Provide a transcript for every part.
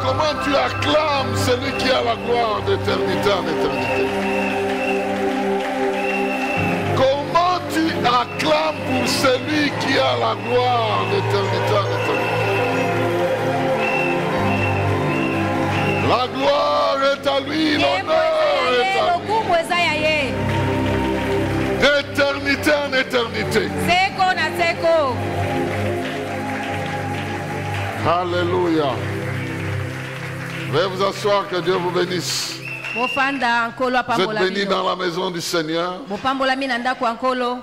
comment tu acclames celui qui a la gloire d'éternité en éternité. Comment tu acclames pour celui qui a la gloire d'éternité en éternité. La gloire est à lui, l'honneur est à lui. D'éternité en éternité. Alléluia. Veuillez vous asseoir, que Dieu vous bénisse. Vous êtes bénis dans la maison du Seigneur.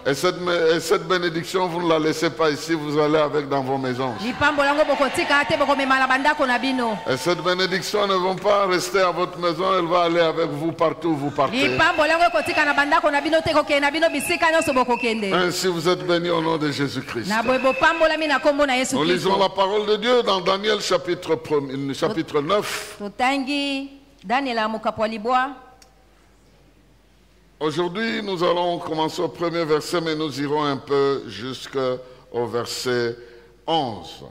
Et cette bénédiction, vous ne la laissez pas ici, vous allez avec dans vos maisons. Et cette bénédiction ne va pas rester à votre maison, elle va aller avec vous partout où vous partez. Ainsi vous êtes bénis au nom de Jésus-Christ. Nous lisons la parole de Dieu dans Daniel chapitre 9. Aujourd'hui, nous allons commencer au premier verset, mais nous irons un peu jusqu'au verset 11.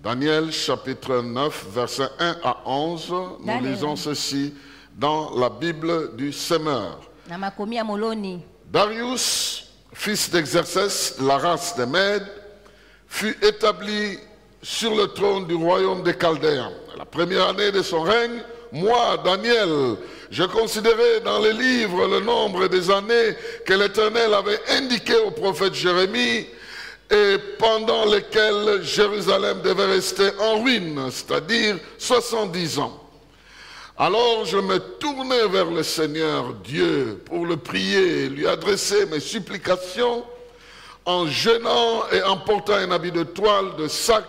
Daniel chapitre 9, verset 1 à 11. Nous lisons ceci dans la Bible du Semeur. Darius, fils d'Exercès, la race des Mèdes, fut établi sur le trône du royaume des Chaldéens. La première année de son règne, moi, Daniel, je considérais dans les livres le nombre des années que l'Éternel avait indiqué au prophète Jérémie et pendant lesquelles Jérusalem devait rester en ruine, c'est-à-dire 70 ans. Alors je me tournai vers le Seigneur Dieu pour le prier et lui adresser mes supplications en jeûnant et en portant un habit de toile, de sac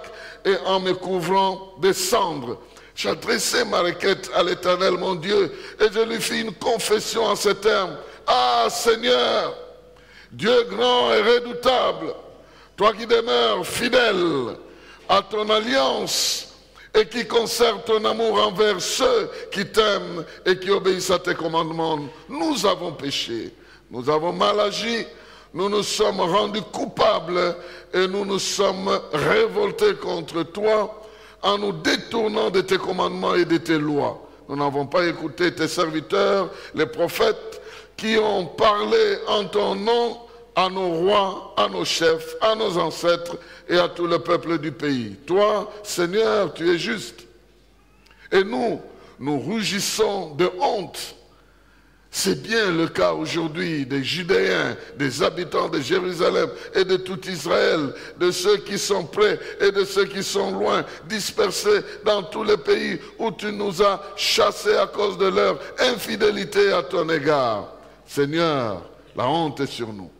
et en me couvrant de cendres. J'adressai ma requête à l'Éternel mon Dieu et je lui fis une confession en ces termes. Ah Seigneur, Dieu grand et redoutable, toi qui demeures fidèle à ton alliance et qui conserve ton amour envers ceux qui t'aiment et qui obéissent à tes commandements, nous avons péché, nous avons mal agi, nous nous sommes rendus coupables et nous nous sommes révoltés contre toi en nous détournant de tes commandements et de tes lois. Nous n'avons pas écouté tes serviteurs, les prophètes, qui ont parlé en ton nom à nos rois, à nos chefs, à nos ancêtres et à tout le peuple du pays. Toi, Seigneur, tu es juste. Et nous rougissons de honte. C'est bien le cas aujourd'hui des Judéens, des habitants de Jérusalem et de tout Israël, de ceux qui sont près et de ceux qui sont loin, dispersés dans tous les pays où tu nous as chassés à cause de leur infidélité à ton égard. Seigneur, la honte est sur nous,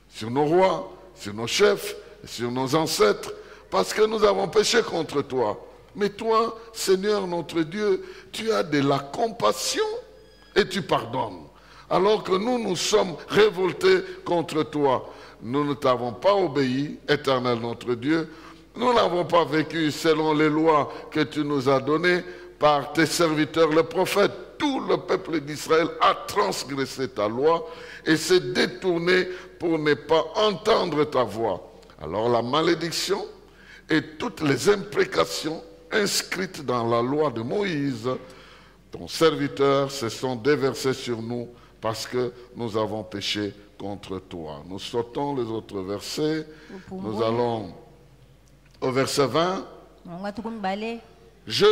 sur nos rois, sur nos chefs, et sur nos ancêtres, parce que nous avons péché contre toi. Mais toi, Seigneur notre Dieu, tu as de la compassion et tu pardonnes. Alors que nous nous sommes révoltés contre toi. Nous ne t'avons pas obéi, Éternel notre Dieu. Nous n'avons pas vécu selon les lois que tu nous as données par tes serviteurs, les prophètes. Tout le peuple d'Israël a transgressé ta loi et s'est détourné pour ne pas entendre ta voix. Alors la malédiction et toutes les imprécations inscrites dans la loi de Moïse, ton serviteur, se sont déversées sur nous parce que nous avons péché contre toi. Nous sautons les autres versets. Nous allons au verset 20. Je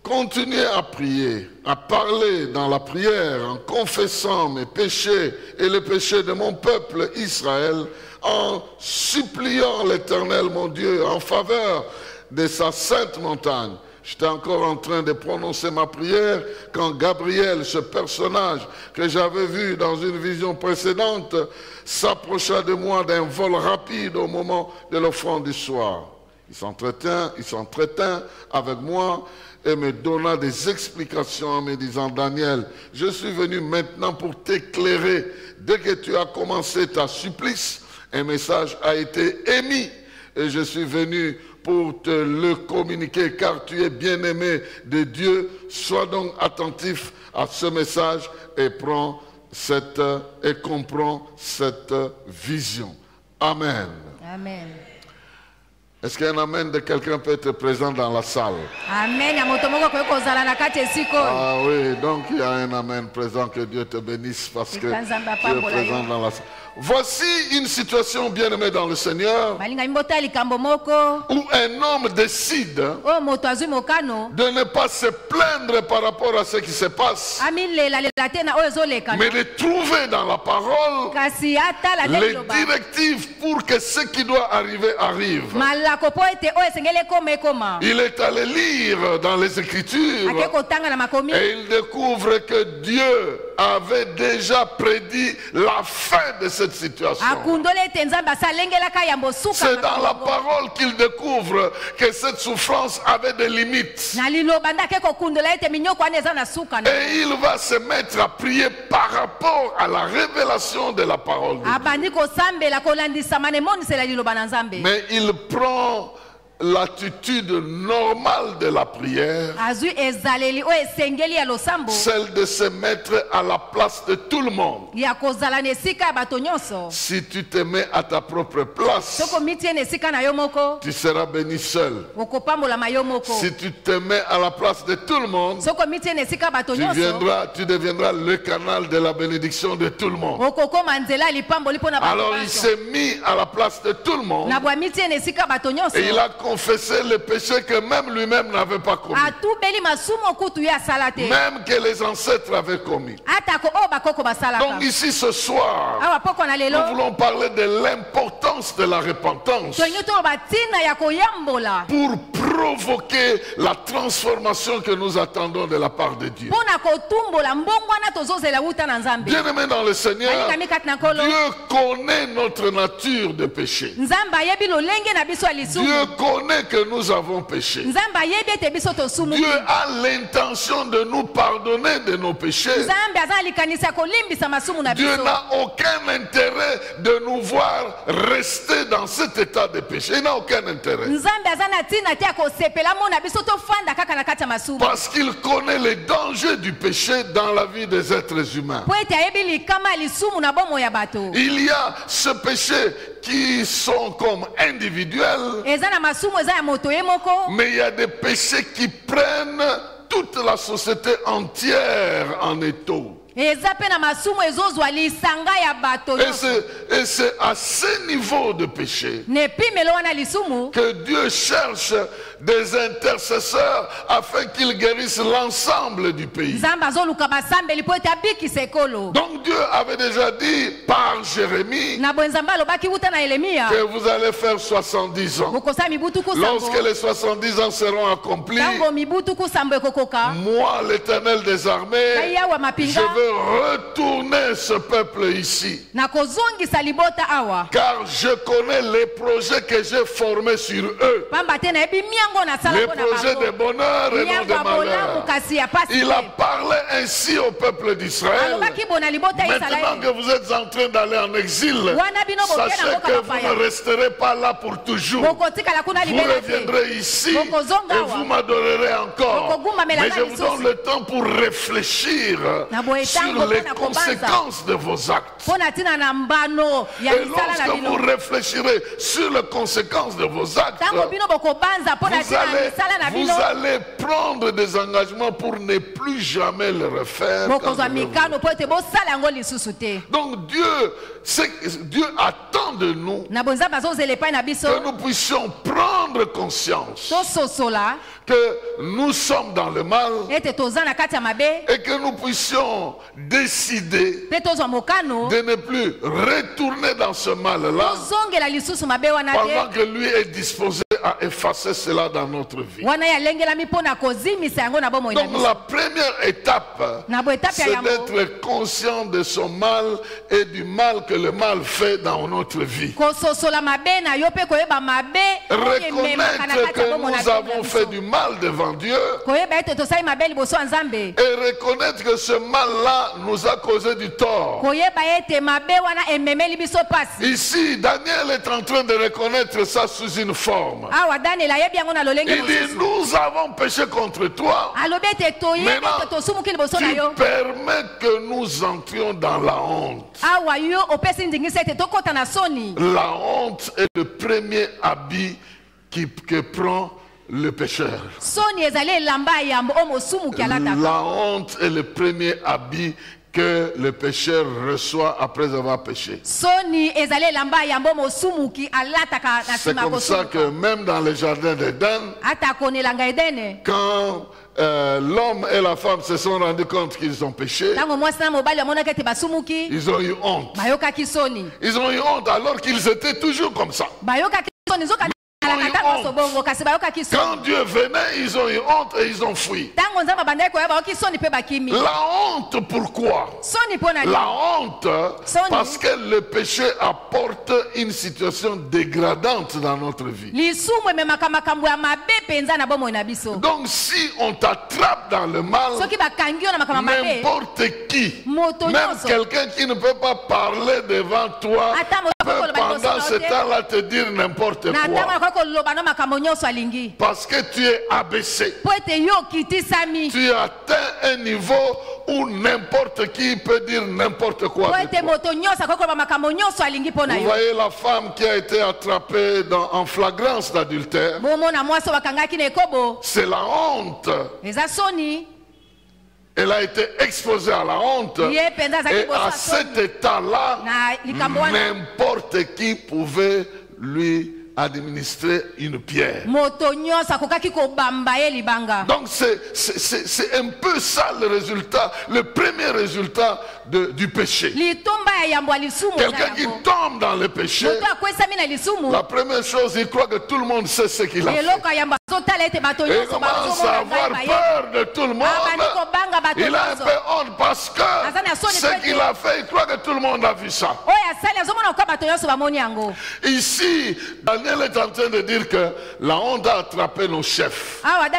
continuais à prier, à parler dans la prière, en confessant mes péchés et les péchés de mon peuple Israël, en suppliant l'Éternel mon Dieu en faveur de sa sainte montagne. J'étais encore en train de prononcer ma prière quand Gabriel, ce personnage que j'avais vu dans une vision précédente, s'approcha de moi d'un vol rapide au moment de l'offrande du soir. Il s'entretint avec moi et me donna des explications en me disant: Daniel, je suis venu maintenant pour t'éclairer. Dès que tu as commencé ta supplice, un message a été émis et je suis venu pour te le communiquer, car tu es bien-aimé de Dieu. Sois donc attentif à ce message et comprends cette vision. Amen. Amen. Est-ce qu'un amen de quelqu'un peut être présent dans la salle? Amen. Ah oui, donc il y a un amen présent. Que Dieu te bénisse parce que tu es présent dans la salle. Voici une situation bien aimée dans le Seigneur où un homme décide de ne pas se plaindre par rapport à ce qui se passe, mais de trouver dans la parole les directives pour que ce qui doit arriver arrive. Il est allé lire dans les Écritures et il découvre que Dieu avait déjà prédit la fin de cette situation. C'est dans la parole qu'il découvre que cette souffrance avait des limites. Et il va se mettre à prier par rapport à la révélation de la parole de Dieu. Mais il prend l'attitude normale de la prière, celle de se mettre à la place de tout le monde. Si tu te mets à ta propre place, tu seras béni seul. Si tu te mets à la place de tout le monde, tu deviendras le canal de la bénédiction de tout le monde. Alors il s'est mis à la place de tout le monde et il a confessé le péché que même lui-même n'avait pas commis, même que les ancêtres avaient commis. Donc ici ce soir, nous voulons parler de l'importance de la repentance pour provoquer la transformation que nous attendons de la part de Dieu. Bien-aimés dans le Seigneur, Dieu connaît notre nature de péché. Dieu connaît que nous avons péché. Dieu a l'intention de nous pardonner de nos péchés. Dieu n'a aucun intérêt de nous voir rester dans cet état de péché. Il n'a aucun intérêt. Parce qu'il connaît les dangers du péché dans la vie des êtres humains. Il y a ce péché qui sont comme individuels, mais il y a des péchés qui prennent toute la société entière en étau. Et c'est à ce niveau de péché que Dieu cherche des intercesseurs afin qu'ils guérissent l'ensemble du pays. Donc Dieu avait déjà dit par Jérémie que vous allez faire 70 ans. Lorsque les 70 ans seront accomplis, moi, l'Éternel des armées, je veux retourner ce peuple ici. Car je connais les projets que j'ai formés sur eux. Les projets de bonheur et non de malheur. Il a parlé ainsi au peuple d'Israël. Maintenant que vous êtes en train d'aller en exil, sachez que vous ne resterez pas là pour toujours. Vous reviendrez ici et vous m'adorerez encore. Mais je vous donne le temps pour réfléchir sur les conséquences de vos actes. Et lorsque vous réfléchirez sur les conséquences de vos actes, vous allez prendre des engagements pour ne plus jamais le refaire. Donc Dieu attend de nous que nous puissions prendre conscience que nous sommes dans le mal et que nous puissions décider de ne plus retourner dans ce mal-là pendant que lui est disposé à effacer cela dans notre vie. Donc la première étape, c'est d'être conscient de son mal et du mal que le mal fait dans notre vie. Reconnaître que nous avons fait du mal devant Dieu et reconnaître que ce mal-là nous a causé du tort. Ici, Daniel est en train de reconnaître ça sous une forme. Il dit, nous avons péché contre toi. Maintenant, tu permets que nous entrions dans la honte. La honte est le premier habit que prend le pécheur. La honte est le premier habit que le pécheur reçoit après avoir péché. C'est comme ça que même dans le jardin d'Éden, quand l'homme et la femme se sont rendus compte qu'ils ont péché, ils ont eu honte. Ils ont eu honte alors qu'ils étaient toujours comme ça. Quand Dieu venait, ils ont eu honte et ils ont fui. La honte, pourquoi? La honte, parce que le péché apporte une situation dégradante dans notre vie. Donc si on t'attrape dans le mal, n'importe qui, même quelqu'un qui ne peut pas parler devant toi, peut pendant ce temps-là te dire n'importe quoi. Parce que tu es abaissé. Tu atteins un niveau où n'importe qui peut dire n'importe quoi. Vous voyez la femme qui a été attrapée en flagrance d'adultère. C'est la honte. Elle a été exposée à la honte. Et à cet état-là, n'importe qui pouvait lui administrer une pierre. Donc c'est un peu ça le résultat, le premier résultat du péché. Quelqu'un qui tombe dans le péché, la première chose, il croit que tout le monde sait ce qu'il a fait. Il commence à avoir peur de tout le monde. Il a un peu honte parce que ce qu'il a fait, il croit que tout le monde a vu ça. Ici, Daniel est en train de dire que la honte a attrapé nos chefs. La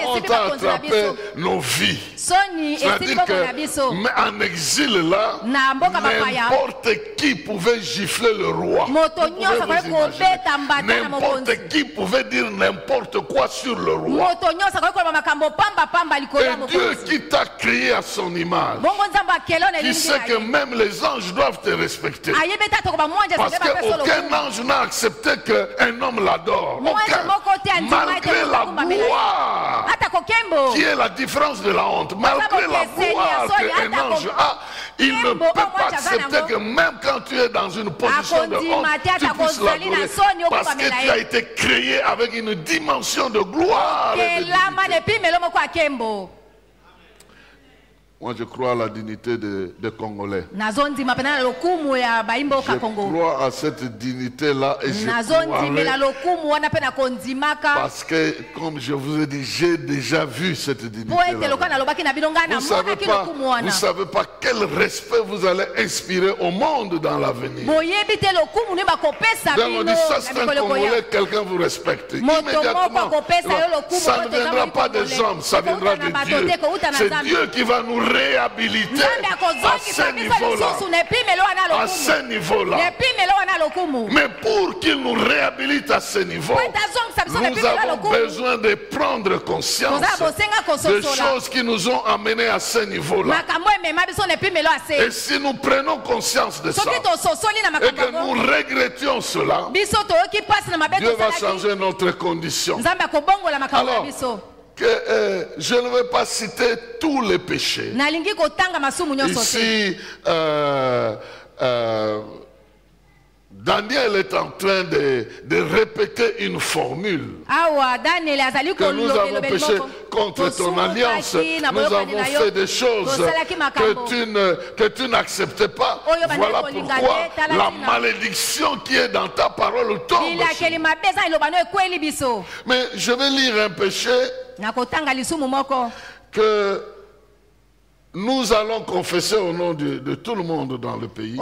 honte a attrapé nos vies. C'est-à-dire qu'en exil là, n'importe qui pouvait gifler le roi. N'importe qui pouvait dire n'importe quoi sur le roi. Et Dieu qui t'a créé à son image, qui sait que même les anges doivent te respecter. Parce qu'aucun ange n'a accepté qu'un homme l'adore. Malgré la gloire, qui est la différence de la honte, malgré la gloire qu'un ange a, il ne peut pas accepter que même quand tu es dans une position de honte, tu puisses l'adorer. Parce que tu as été créé avec une dimension de gloire. Moi, je crois à la dignité des Congolais. Je crois à cette dignité-là et je crois parce que, comme je vous ai dit, j'ai déjà vu cette dignité-là. Vous ne savez pas quel respect vous allez inspirer au monde dans l'avenir. Donc on dit ça, c'est un Congolais, quelqu'un vous respecte. Immédiatement, ça ne viendra pas des hommes, ça viendra de Dieu. C'est Dieu qui va nous réhabiliter à ce niveau-là. À ce niveau-là. Mais pour qu'il nous réhabilite à ce niveau, nous avons besoin de prendre conscience des choses qui nous ont amenés à ce niveau-là. Et si nous prenons conscience de ça, et que nous regrettions cela, Dieu va changer notre condition. Alors, je ne vais pas citer tous les péchés. Ici, Daniel est en train de répéter une formule. Que nous avons péché contre ton alliance. Nous avons fait des choses que tu n'acceptais pas. Voilà pourquoi la malédiction qui est dans ta parole tombe. Mais je vais lire un péché que nous allons confesser au nom de tout le monde dans le pays. Qui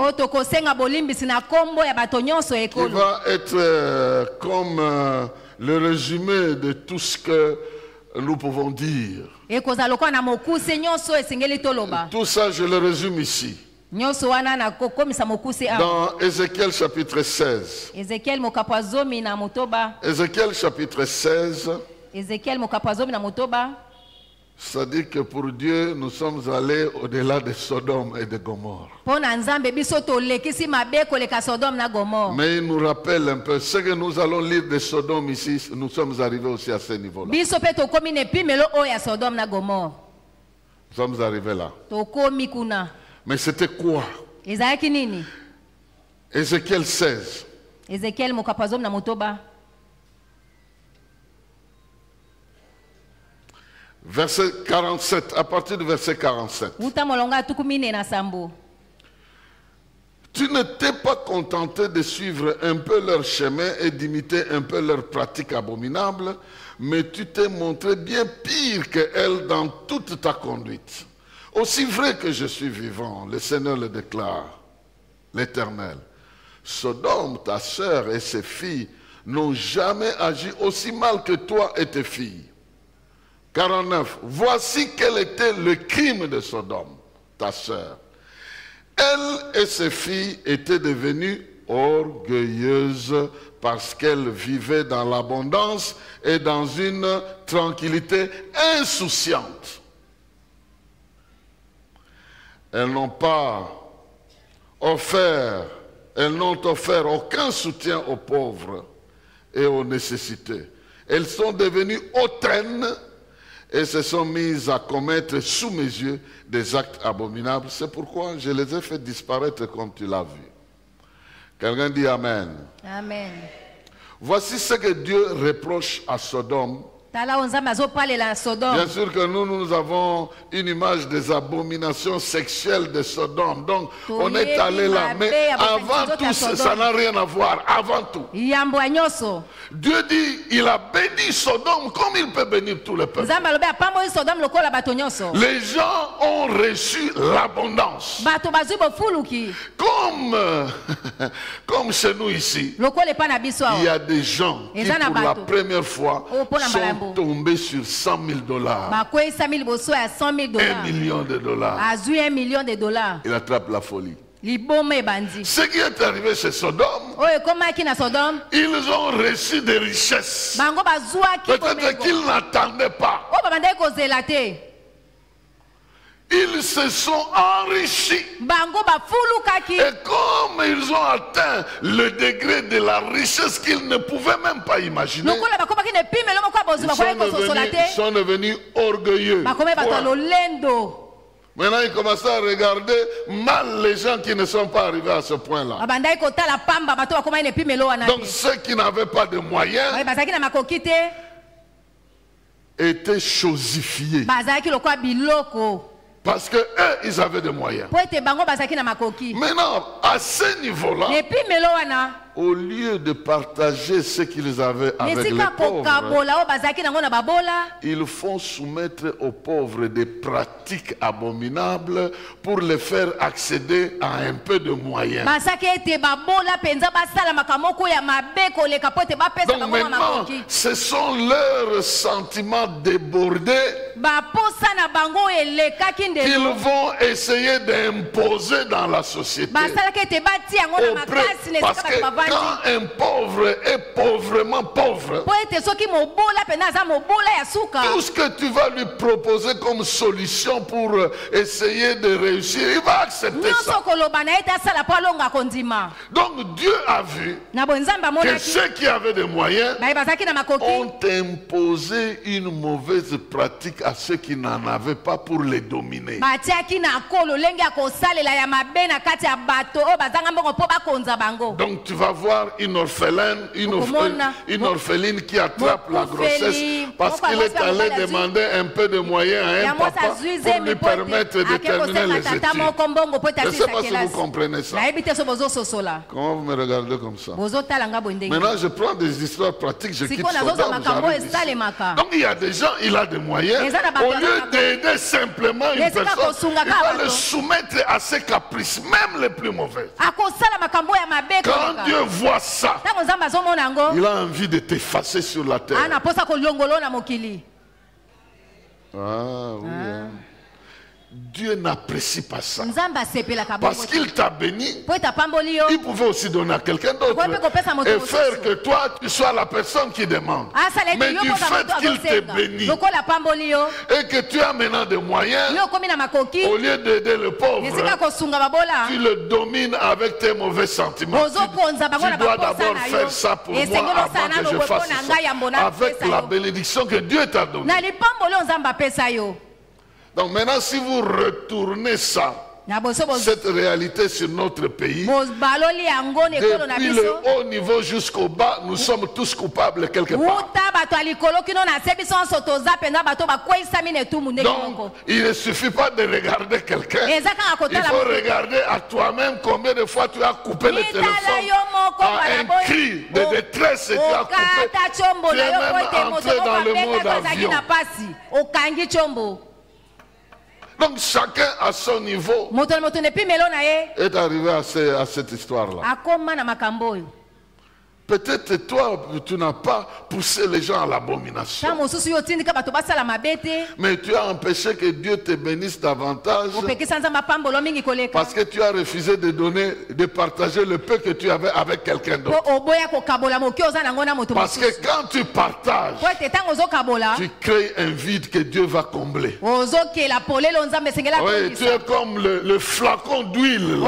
va être comme le résumé de tout ce que nous pouvons dire. Tout ça, je le résume ici. Dans Ézéchiel chapitre 16. Ézéchiel chapitre 16. C'est-à-dire que pour Dieu, nous sommes allés au-delà de Sodome et de Gomorre. Mais il nous rappelle un peu ce que nous allons lire de Sodome ici. Nous sommes arrivés aussi à ce niveau-là. Nous sommes arrivés là. Mais c'était quoi? Ézéchiel 16. Verset 47, à partir du verset 47. Tu ne t'es pas contenté de suivre un peu leur chemin et d'imiter un peu leurs pratiques abominables, mais tu t'es montré bien pire qu'elles dans toute ta conduite. Aussi vrai que je suis vivant, le Seigneur le déclare, l'Éternel. Sodome, ta sœur et ses filles n'ont jamais agi aussi mal que toi et tes filles. 49. Voici quel était le crime de Sodome, ta sœur. Elle et ses filles étaient devenues orgueilleuses parce qu'elles vivaient dans l'abondance et dans une tranquillité insouciante. Elles n'ont offert aucun soutien aux pauvres et aux nécessités. Elles sont devenues hautaines et se sont mises à commettre sous mes yeux des actes abominables. C'est pourquoi je les ai fait disparaître comme tu l'as vu. Quelqu'un dit Amen. Amen. Voici ce que Dieu reproche à Sodome. Bien sûr que nous avons une image des abominations sexuelles de Sodome. Donc, on est allé là. Mais avant tout, ça n'a rien à voir. Avant tout. Dieu dit, il a béni Sodome comme il peut bénir tous les peuples. Les gens ont reçu l'abondance. Comme chez nous ici, il y a des gens qui pour la première fois sont tombés sur $100,000. $1 million. Il attrape la folie. Ce qui est arrivé chez Sodome, ils ont reçu des richesses. Peut-être qu'ils n'attendaient pas. Ils se sont enrichis. Et comme ils ont atteint le degré de la richesse qu'ils ne pouvaient même pas imaginer, ils sont devenus orgueilleux. Maintenant, ils commencent à regarder mal les gens qui ne sont pas arrivés à ce point-là. Donc, ceux qui n'avaient pas de moyens étaient chosifiés. Parce qu'eux, ils avaient des moyens. Maintenant, à ce niveau-là, au lieu de partager ce qu'ils avaient avec les pauvres, ils font soumettre aux pauvres des pratiques abominables pour les faire accéder à un peu de moyens. Donc maintenant, ce sont leurs sentiments débordés qu'ils vont essayer d'imposer dans la société. Parce que quand un pauvre est pauvrement pauvre, tout ce que tu vas lui proposer comme solution pour essayer de réussir, il va accepter ça. Donc Dieu a vu que ceux qui avaient des moyens ont imposé une mauvaise pratique à ceux qui n'en avaient pas pour les dominer. Donc tu vas voir une orpheline qui attrape la grossesse parce qu'il est allé demander un peu de moyens à un papa pour lui permettre de terminer les études. Je ne sais pas si vous comprenez ça. Comment vous me regardez comme ça? Maintenant, je prends des histoires pratiques, je quitte Sodome, j'arrive ici. Donc il y a des gens, il a des moyens. Au lieu d'aider simplement une personne, il va le soumettre à ses caprices, même les plus mauvais. Quand Dieu voit ça, il a envie de t'effacer sur la terre. Ah oui. Dieu n'apprécie pas ça. Parce qu'il t'a béni, il pouvait aussi donner à quelqu'un d'autre et faire que toi, tu sois la personne qui demande. Mais du fait qu'il t'ait béni et que tu as maintenant des moyens, au lieu d'aider le pauvre, tu le domines avec tes mauvais sentiments. Tu dois d'abord faire ça pour moi avant que je fasse ça, avec la bénédiction que Dieu t'a donnée. Donc maintenant, si vous retournez ça, cette réalité sur notre pays, depuis le haut niveau jusqu'au bas, nous sommes tous coupables quelque part. Donc, il ne suffit pas de regarder quelqu'un. Il faut regarder à toi-même combien de fois tu as coupé le téléphone à un cri de détresse et tu as coupé. Tu es même entré dans le mode avion. Donc chacun à son niveau est arrivé à cette histoire-là. Peut-être toi, tu n'as pas poussé les gens à l'abomination. Mais tu as empêché que Dieu te bénisse davantage. Parce que tu as refusé de donner, de partager le peu que tu avais avec quelqu'un d'autre. Parce que quand tu partages, tu crées un vide que Dieu va combler. Oui, tu es comme le flacon d'huile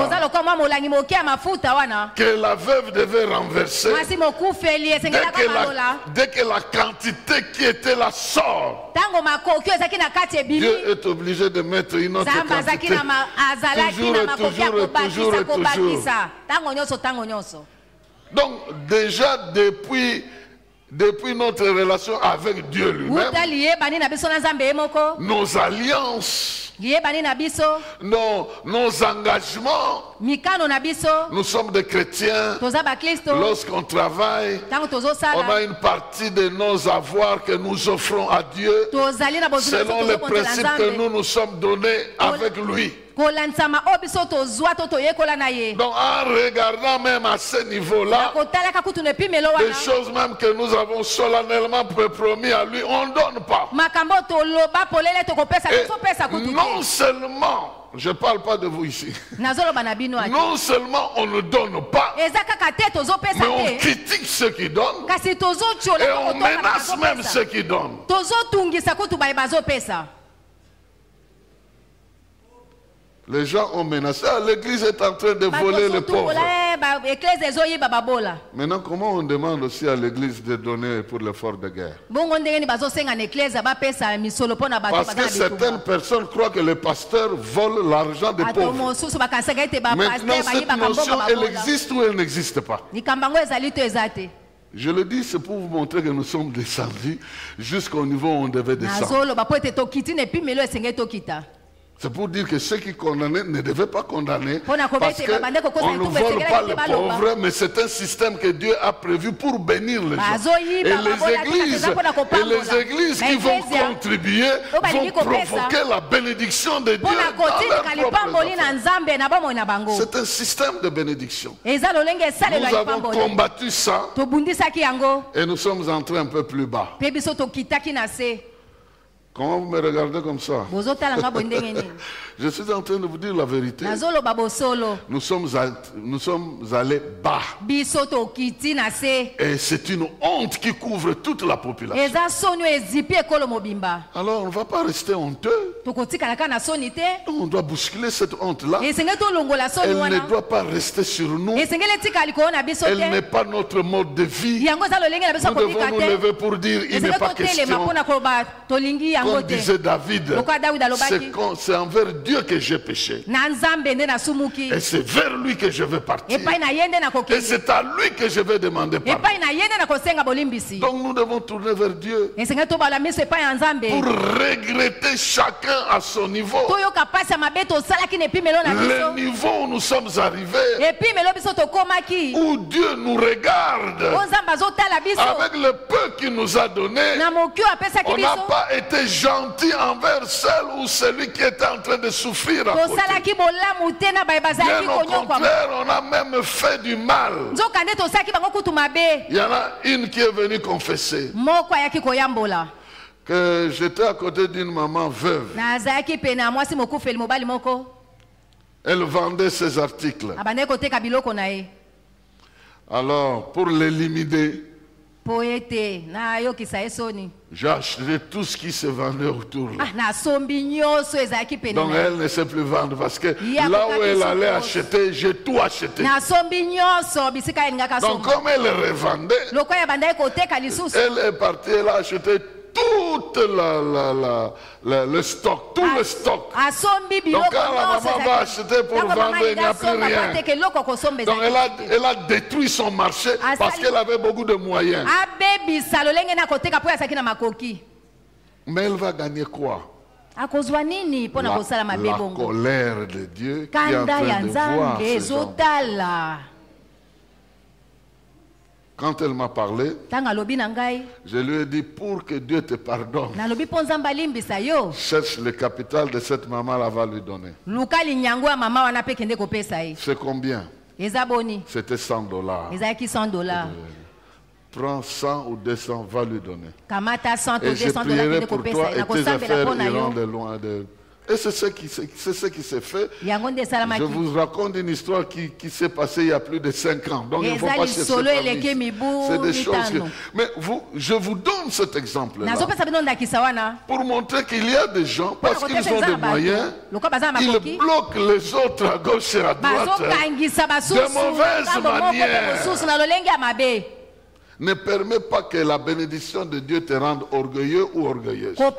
que la veuve devait renverser. Dès que la quantité qui était là sort, Dieu est obligé de mettre une autre quantité. Toujours. Donc déjà depuis notre relation avec Dieu lui-même, nos alliances, nos engagements, nous sommes des chrétiens. Lorsqu'on travaille, on a une partie de nos avoirs que nous offrons à Dieu selon les principes que nous sommes donnés avec lui. Donc en regardant même à ce niveau-là, des choses même que nous avons solennellement promis à lui, on ne donne pas. Et non seulement, je ne parle pas de vous ici, non seulement on ne donne pas, mais on critique ceux qui donnent et on menace même ceux qui donnent. Les gens ont menacé. L'église est en train de voler les pauvres. Maintenant, comment on demande aussi à l'église de donner pour l'effort de guerre? Parce que certaines personnes croient que les pasteurs volent l'argent des pauvres. Maintenant, cette notion, elle existe ou elle n'existe pas? Je le dis, c'est pour vous montrer que nous sommes descendus jusqu'au niveau où on devait descendre. C'est pour dire que ceux qui condamnaient ne devaient pas condamner parce qu'on ne vole pas les pauvres, mais c'est un système que Dieu a prévu pour bénir les gens. Et les églises qui vont contribuer vont provoquer la bénédiction de Dieu dans leur propre affaires. C'est un système de bénédiction. Nous avons combattu ça et nous sommes entrés un peu plus bas. Comment vous me regardez comme ça? Je suis en train de vous dire la vérité. Nous sommes allés bas. Et c'est une honte qui couvre toute la population. Alors on ne va pas rester honteux. On doit bousculer cette honte-là. Elle ne doit pas rester sur nous. Elle n'est pas notre mode de vie. Nous devons nous lever pour dire il n'est pas question. Comme disait David, c'est envers Dieu que j'ai péché. Et c'est vers lui que je vais partir. Et c'est à lui que je vais demander pardon. Donc nous devons tourner vers Dieu pour regretter chacun à son niveau. Le niveau où nous sommes arrivés, où Dieu nous regarde avec le peu qu'il nous a donné. On n'a pas été gentil envers celle ou celui qui était en train de souffrir à côté. Bien au contraire, on a même fait du mal. Il y en a une qui est venue confesser. que j'étais à côté d'une maman veuve. Elle vendait ses articles. Alors, pour l'éliminer, j'ai acheté tout ce qui se vendait autour. Là. Donc elle ne sait plus vendre parce que là où elle allait acheter, j'ai tout acheté. Donc comme elle revendait, elle est partie, elle a acheté tout le stock, tout le stock. Donc quand la maman va acheter pour vendre, il n'y a plus rien. Donc elle a détruit son marché parce qu'elle avait beaucoup de moyens. Mais elle va gagner quoi? La colère de Dieu qui est en train de voir ces gens. Quand elle m'a parlé, je lui ai dit, pour que Dieu te pardonne, cherche le capital de cette maman, elle va lui donner. C'est combien? C'était $100. Prends 100 ou 200, va lui donner. Et je prierai pour toi et tes affaires iront de loin de... Et c'est ce qui s'est fait. Je vous raconte une histoire qui s'est passée il y a plus de 5 ans. Donc il ne faut pas chercher. C'est des choses. Mais je vous donne cet exemple-là pour montrer qu'il y a des gens, parce qu'ils ont des moyens, ils bloquent les autres à gauche et à droite de mauvaise manière. Ne permets pas que la bénédiction de Dieu te rende orgueilleux ou orgueilleuse. Ne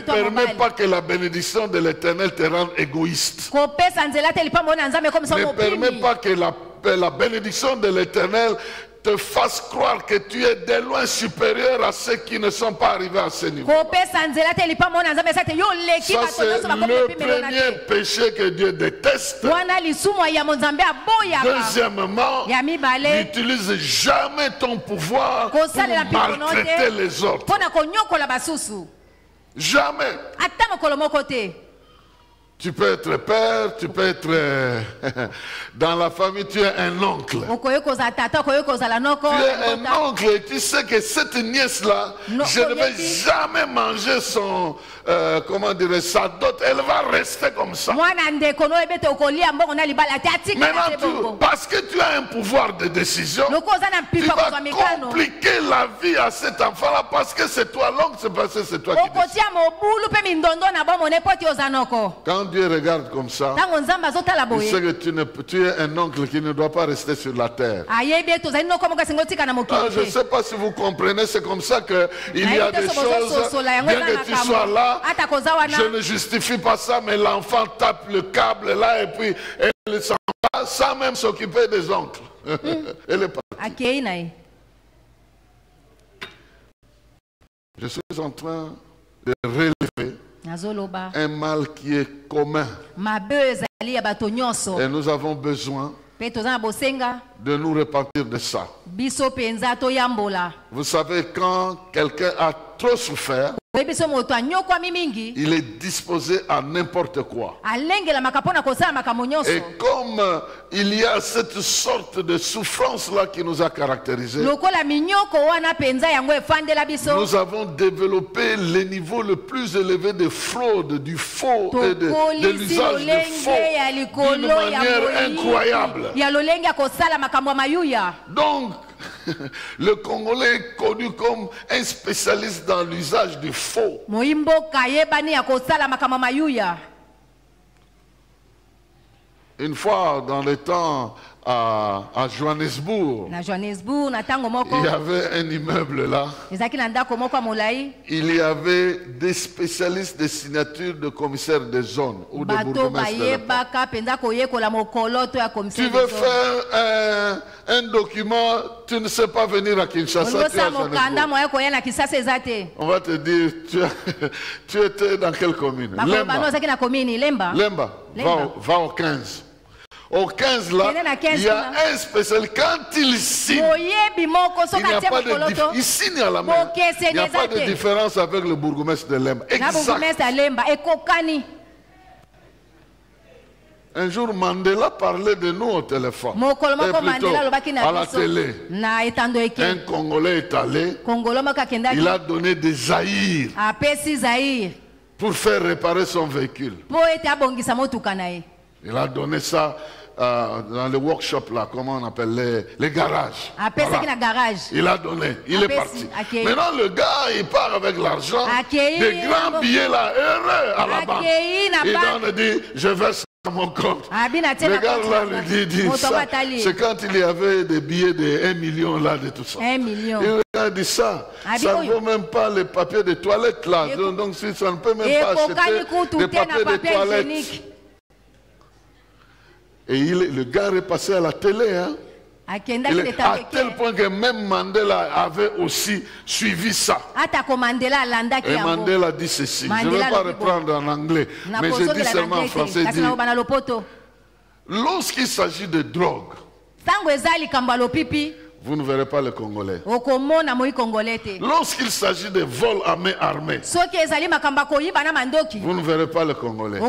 permets pas que la bénédiction de l'Éternel te rende égoïste. Ne permets pas que la bénédiction de l'Éternel te fasse croire que tu es de loin supérieur à ceux qui ne sont pas arrivés à ce niveau. Ça, c'est le premier péché que Dieu déteste. Deuxièmement, n'utilise jamais ton pouvoir pour maltraiter les autres. Jamais. Tu peux être père, tu peux être dans la famille, tu es un oncle. Tu es un oncle et tu sais que cette nièce-là, je ne vais jamais manger son, comment dire, sa dot, elle va rester comme ça. Maintenant, parce que tu as un pouvoir de décision, tu vas compliquer la vie à cet enfant-là parce que c'est toi l'oncle, c'est parce que c'est toi qui décides. Quand Dieu regarde comme ça, il sait que tu es un oncle qui ne doit pas rester sur la terre. Je ne sais pas si vous comprenez, c'est comme ça qu'il y a des choses, bien que tu sois là, je ne justifie pas ça, mais l'enfant tape le câble là et puis elle s'en va sans même s'occuper des oncles. Elle est partie. Je suis en train de relever un mal qui est commun. Et nous avons besoin de nous repentir de ça. Vous savez, quand quelqu'un a trop souffert, il est disposé à n'importe quoi. Et comme il y a cette sorte de souffrance-là qui nous a caractérisés, nous avons développé le niveau le plus élevé de fraude, du faux et de l'usage du faux d'une manière incroyable. Donc, le Congolais est connu comme un spécialiste dans l'usage du faux. Une fois, dans le temps à Johannesburg, il y avait un immeuble là. Il y avait des spécialistes de signature de commissaires de zone ou de bourgmestres. Tu veux faire un document, tu ne sais pas venir à Kinshasa. On va te dire, tu étais dans quelle commune? Lemba. Va au 15. Au 15 là, il y a un spécial. Quand il signe, il n'y a pas de différence avec le bourgmestre de Lemba. Exact. Un jour, Mandela parlait de nous au téléphone. À la télé. Un Congolais est allé. Il a donné des zaïrs pour faire réparer son véhicule. Il a donné ça dans le workshop là, comment on appelle les garages. Voilà. Il a donné, il est parti. Maintenant le gars il part avec l'argent, des grands billets là, heureux à la banque. Il dit je verse à mon compte. Le gars là lui dit ça. C'est quand il y avait des billets de 1 million là de tout ça. 1 million. Il a dit ça. Ça ne vaut même pas les papiers de toilette là. Donc si ça ne peut même pas acheter des papiers de toilette. Et le gars est passé à la télé. Hein? À tel point que même Mandela avait aussi suivi ça. Et Mandela dit ceci. Je ne vais pas reprendre en anglais, mais je dis seulement en français. Lorsqu'il s'agit de drogue, vous ne verrez pas les Congolais. Lorsqu'il s'agit de vol à main armée, vous ne verrez pas les Congolais.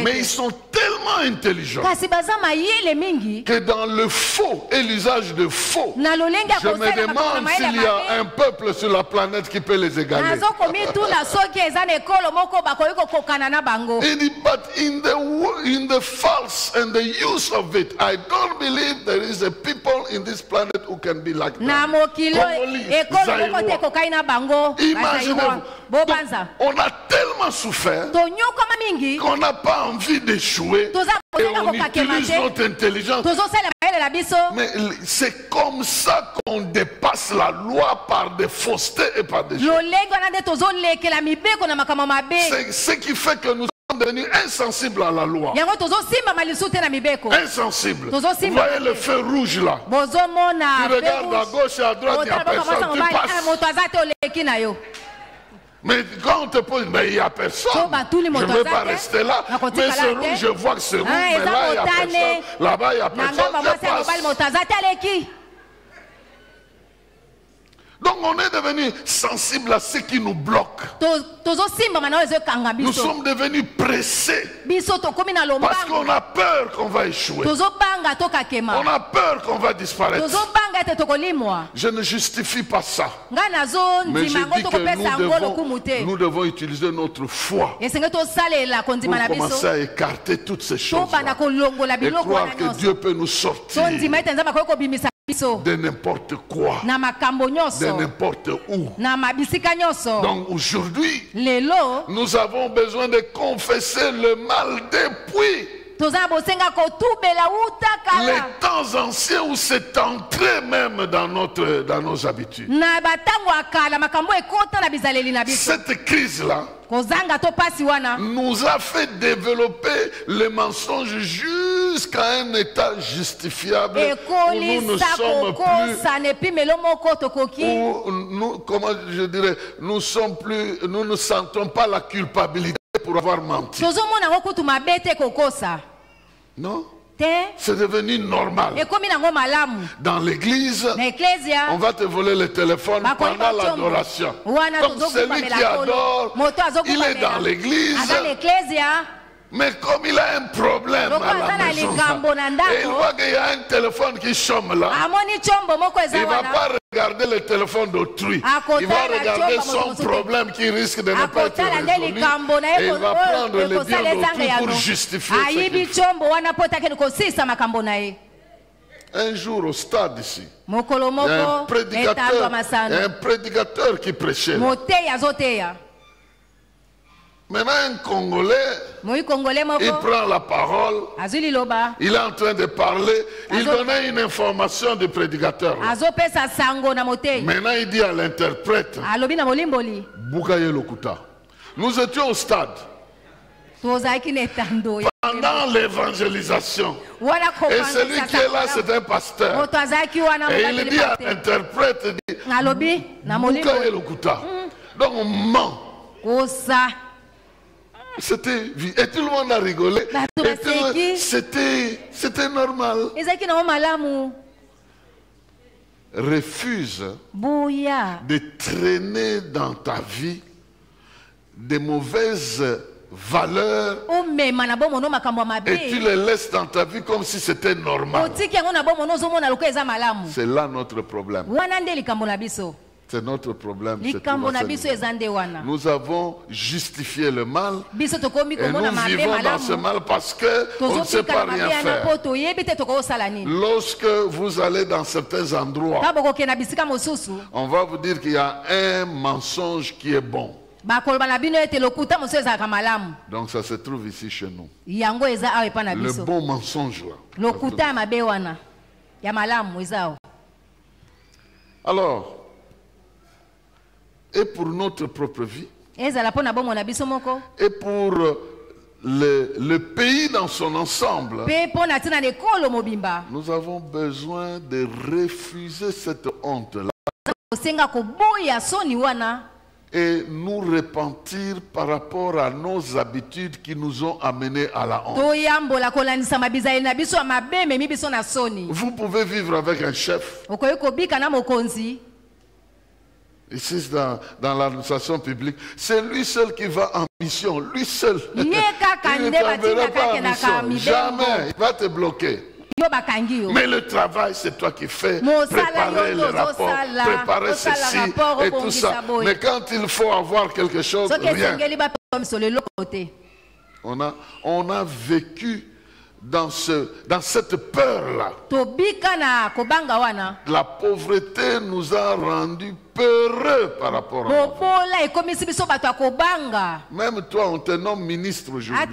Mais ils sont tellement intelligents que dans le faux et l'usage de faux, je me demande s'il y a un peuple sur la planète qui peut les égaler. Il dit, but in the false and the use of it, I don't believe there is a people in this planet who can be like that. Imaginez-vous, on a tellement souffert qu'on n'a pas envie d'échouer et on utilise notre intelligence. Mais c'est comme ça qu'on dépasse la loi par des faussetés et par des choses. C'est ce qui fait que nous sommes devenus insensibles à la loi. Insensibles. Vous voyez le feu rouge là. Tu regardes à gauche et à droite, il n'y a personne. Tu passes. Mais quand on te pose, mais il n'y a personne. Je ne veux pas rester là. Mais ce rouge, je vois que c'est rouge, mais là, il n'y a personne. Là-bas, il n'y a personne. Je passe. Donc on est devenu sensible à ce qui nous bloque. Nous sommes devenus pressés parce qu'on a peur qu'on va échouer. On a peur qu'on va disparaître. Je ne justifie pas ça. Mais je dis que nous devons utiliser notre foi pour commencer à écarter toutes ces choses et croire que Dieu peut nous sortir de n'importe quoi, de n'importe où. Donc aujourd'hui, nous avons besoin de confesser le mal depuis les temps anciens où c'est entré même dans nos habitudes. Cette crise-là nous a fait développer le mensonge jusqu'à un état justifiable où nous ne sommes plus, où nous, comment je dirais, nous ne sentons pas la culpabilité pour avoir menti. Non? C'est devenu normal. Dans l'église, on va te voler le téléphone pendant l'adoration. Comme celui qui adore, il est dans l'église. Mais comme il a un problème à la maison, et il voit qu'il y a un téléphone qui chôme là, il ne va pas regarder le téléphone d'autrui. Il va regarder son problème qui risque de ne pas être résolu. Et il va prendre le bien d'autrui pour justifier ce qu'il fait. Un jour au stade ici, il y a un prédicateur qui prêchait là. Maintenant, un Congolais, il prend la parole, il est en train de parler, il donnait une information du prédicateur. Maintenant, il dit à l'interprète, Bukaye Lokuta. Nous étions au stade. Pendant l'évangélisation. Et celui qui est là, c'est un pasteur. Et il dit à l'interprète, Bukaye Lokuta. Donc on ment. C'était, et tout le monde a rigolé. C'était normal. Refuse de traîner dans ta vie des mauvaises valeurs et tu les laisses dans ta vie comme si c'était normal. C'est là notre problème. C'est notre problème. Nous avons justifié le mal et nous vivons dans ce mal parce qu'on ne sait pas rien faire. Lorsque vous allez dans certains endroits, on va vous dire qu'il y a un mensonge qui est bon. Donc ça se trouve ici chez nous. Le bon mensonge là. Alors, et pour notre propre vie, et pour le pays dans son ensemble, nous avons besoin de refuser cette honte-là et nous repentir par rapport à nos habitudes qui nous ont amenés à la honte. Vous pouvez vivre avec un chef. Ici, dans l'administration publique, c'est lui seul qui va en mission, lui seul. Il ne t'enverra pas en mission, jamais, il va te bloquer. Mais le travail, c'est toi qui fais, préparer les rapports, préparer ceci et tout ça. Mais quand il faut avoir quelque chose, rien. On a vécu dans cette peur-là. La pauvreté nous a rendus peureux par rapport à même toi, on te nomme ministre aujourd'hui.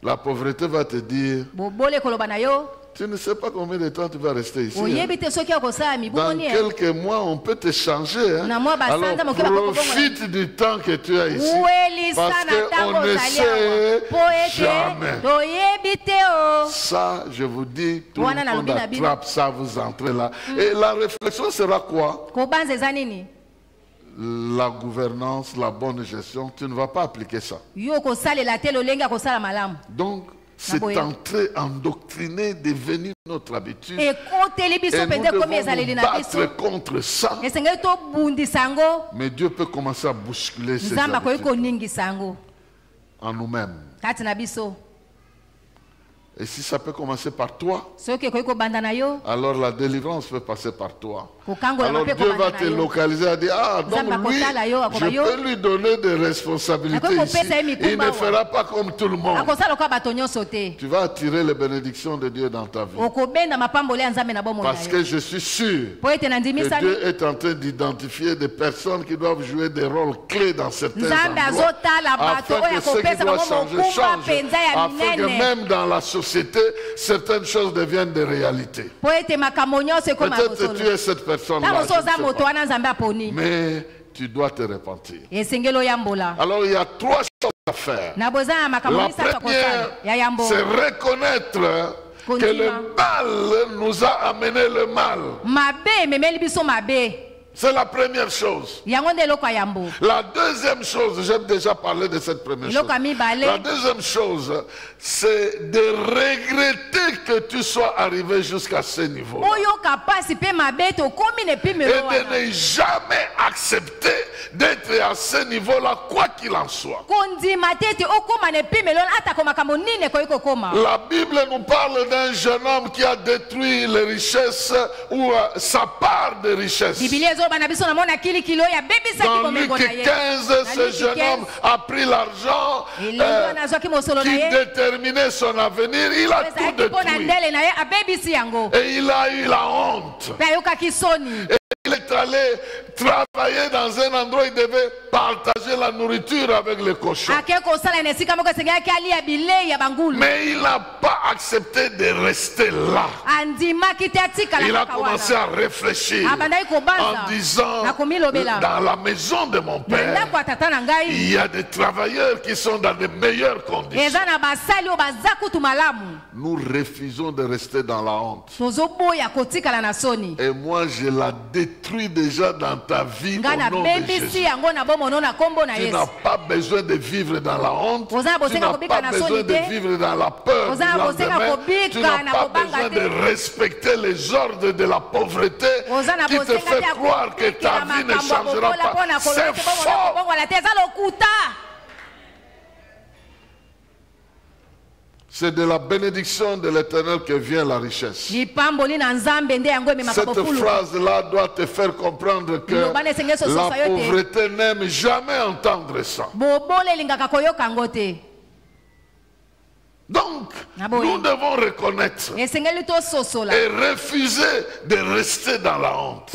La pauvreté va te dire, tu ne sais pas combien de temps tu vas rester ici. Dans quelques mois, on peut te changer. Alors profite du temps que tu as ici. Parce qu'on ne sait jamais. Ça, je vous dis, tout le monde attrape ça, vous entrez là. Et la réflexion sera quoi? La gouvernance, la bonne gestion, tu ne vas pas appliquer ça. Donc, c'est entré endoctriné, devenu notre habitude. Et nous devons nous battre contre ça. Mais Dieu peut commencer à bousculer ces habitudes en nous-mêmes. Et si ça peut commencer par toi, alors la délivrance peut passer par toi. Alors Dieu va te localiser à dire, ah, donc lui, je peux lui donner des responsabilités ici. Il ne fera pas comme tout le monde. Tu vas attirer les bénédictions de Dieu dans ta vie. Parce que je suis sûr que Dieu est en train d'identifier des personnes qui doivent jouer des rôles clés dans certains endroits. Afin que ce qui doit changer, change. Afin que même dans la société, certaines choses deviennent des réalités. Peut-être que tu es cette personne-là, mais tu dois te repentir. Alors il y a trois choses à faire. La première, c'est reconnaître que le mal nous a amené le mal. C'est la première chose. La deuxième chose, j'ai déjà parlé de cette première chose. La deuxième chose, c'est de regretter que tu sois arrivé jusqu'à ce niveau. Et de ne jamais accepter d'être à ce niveau-là, quoi qu'il en soit. La Bible nous parle d'un jeune homme qui a détruit les richesses ou sa part de richesses. Dans Luc 15, ce jeune homme a pris l'argent qui déterminait son avenir. Il a tout détruit. Et il a eu la honte. Et il est allé travailler dans un endroit où il devait partager la nourriture avec les cochons. Mais il n'a pas accepté de rester là. Il a commencé à réfléchir en disant, dans la maison de mon père, il y a des travailleurs qui sont dans de meilleures conditions. Nous refusons de rester dans la honte. Et moi, je la détruis déjà dans ta vie au nom de Jésus. Tu n'as pas besoin de vivre dans la honte. Tu n'as pas besoin de vivre dans la peur du lendemain. Tu n'as pas besoin de respecter les ordres de la pauvreté qui te fait croire que ta vie ne changera pas. C'est faux. C'est de la bénédiction de l'Éternel que vient la richesse. Cette phrase-là doit te faire comprendre que la pauvreté n'aime jamais entendre ça. Donc, nous devons reconnaître et refuser de rester dans la honte.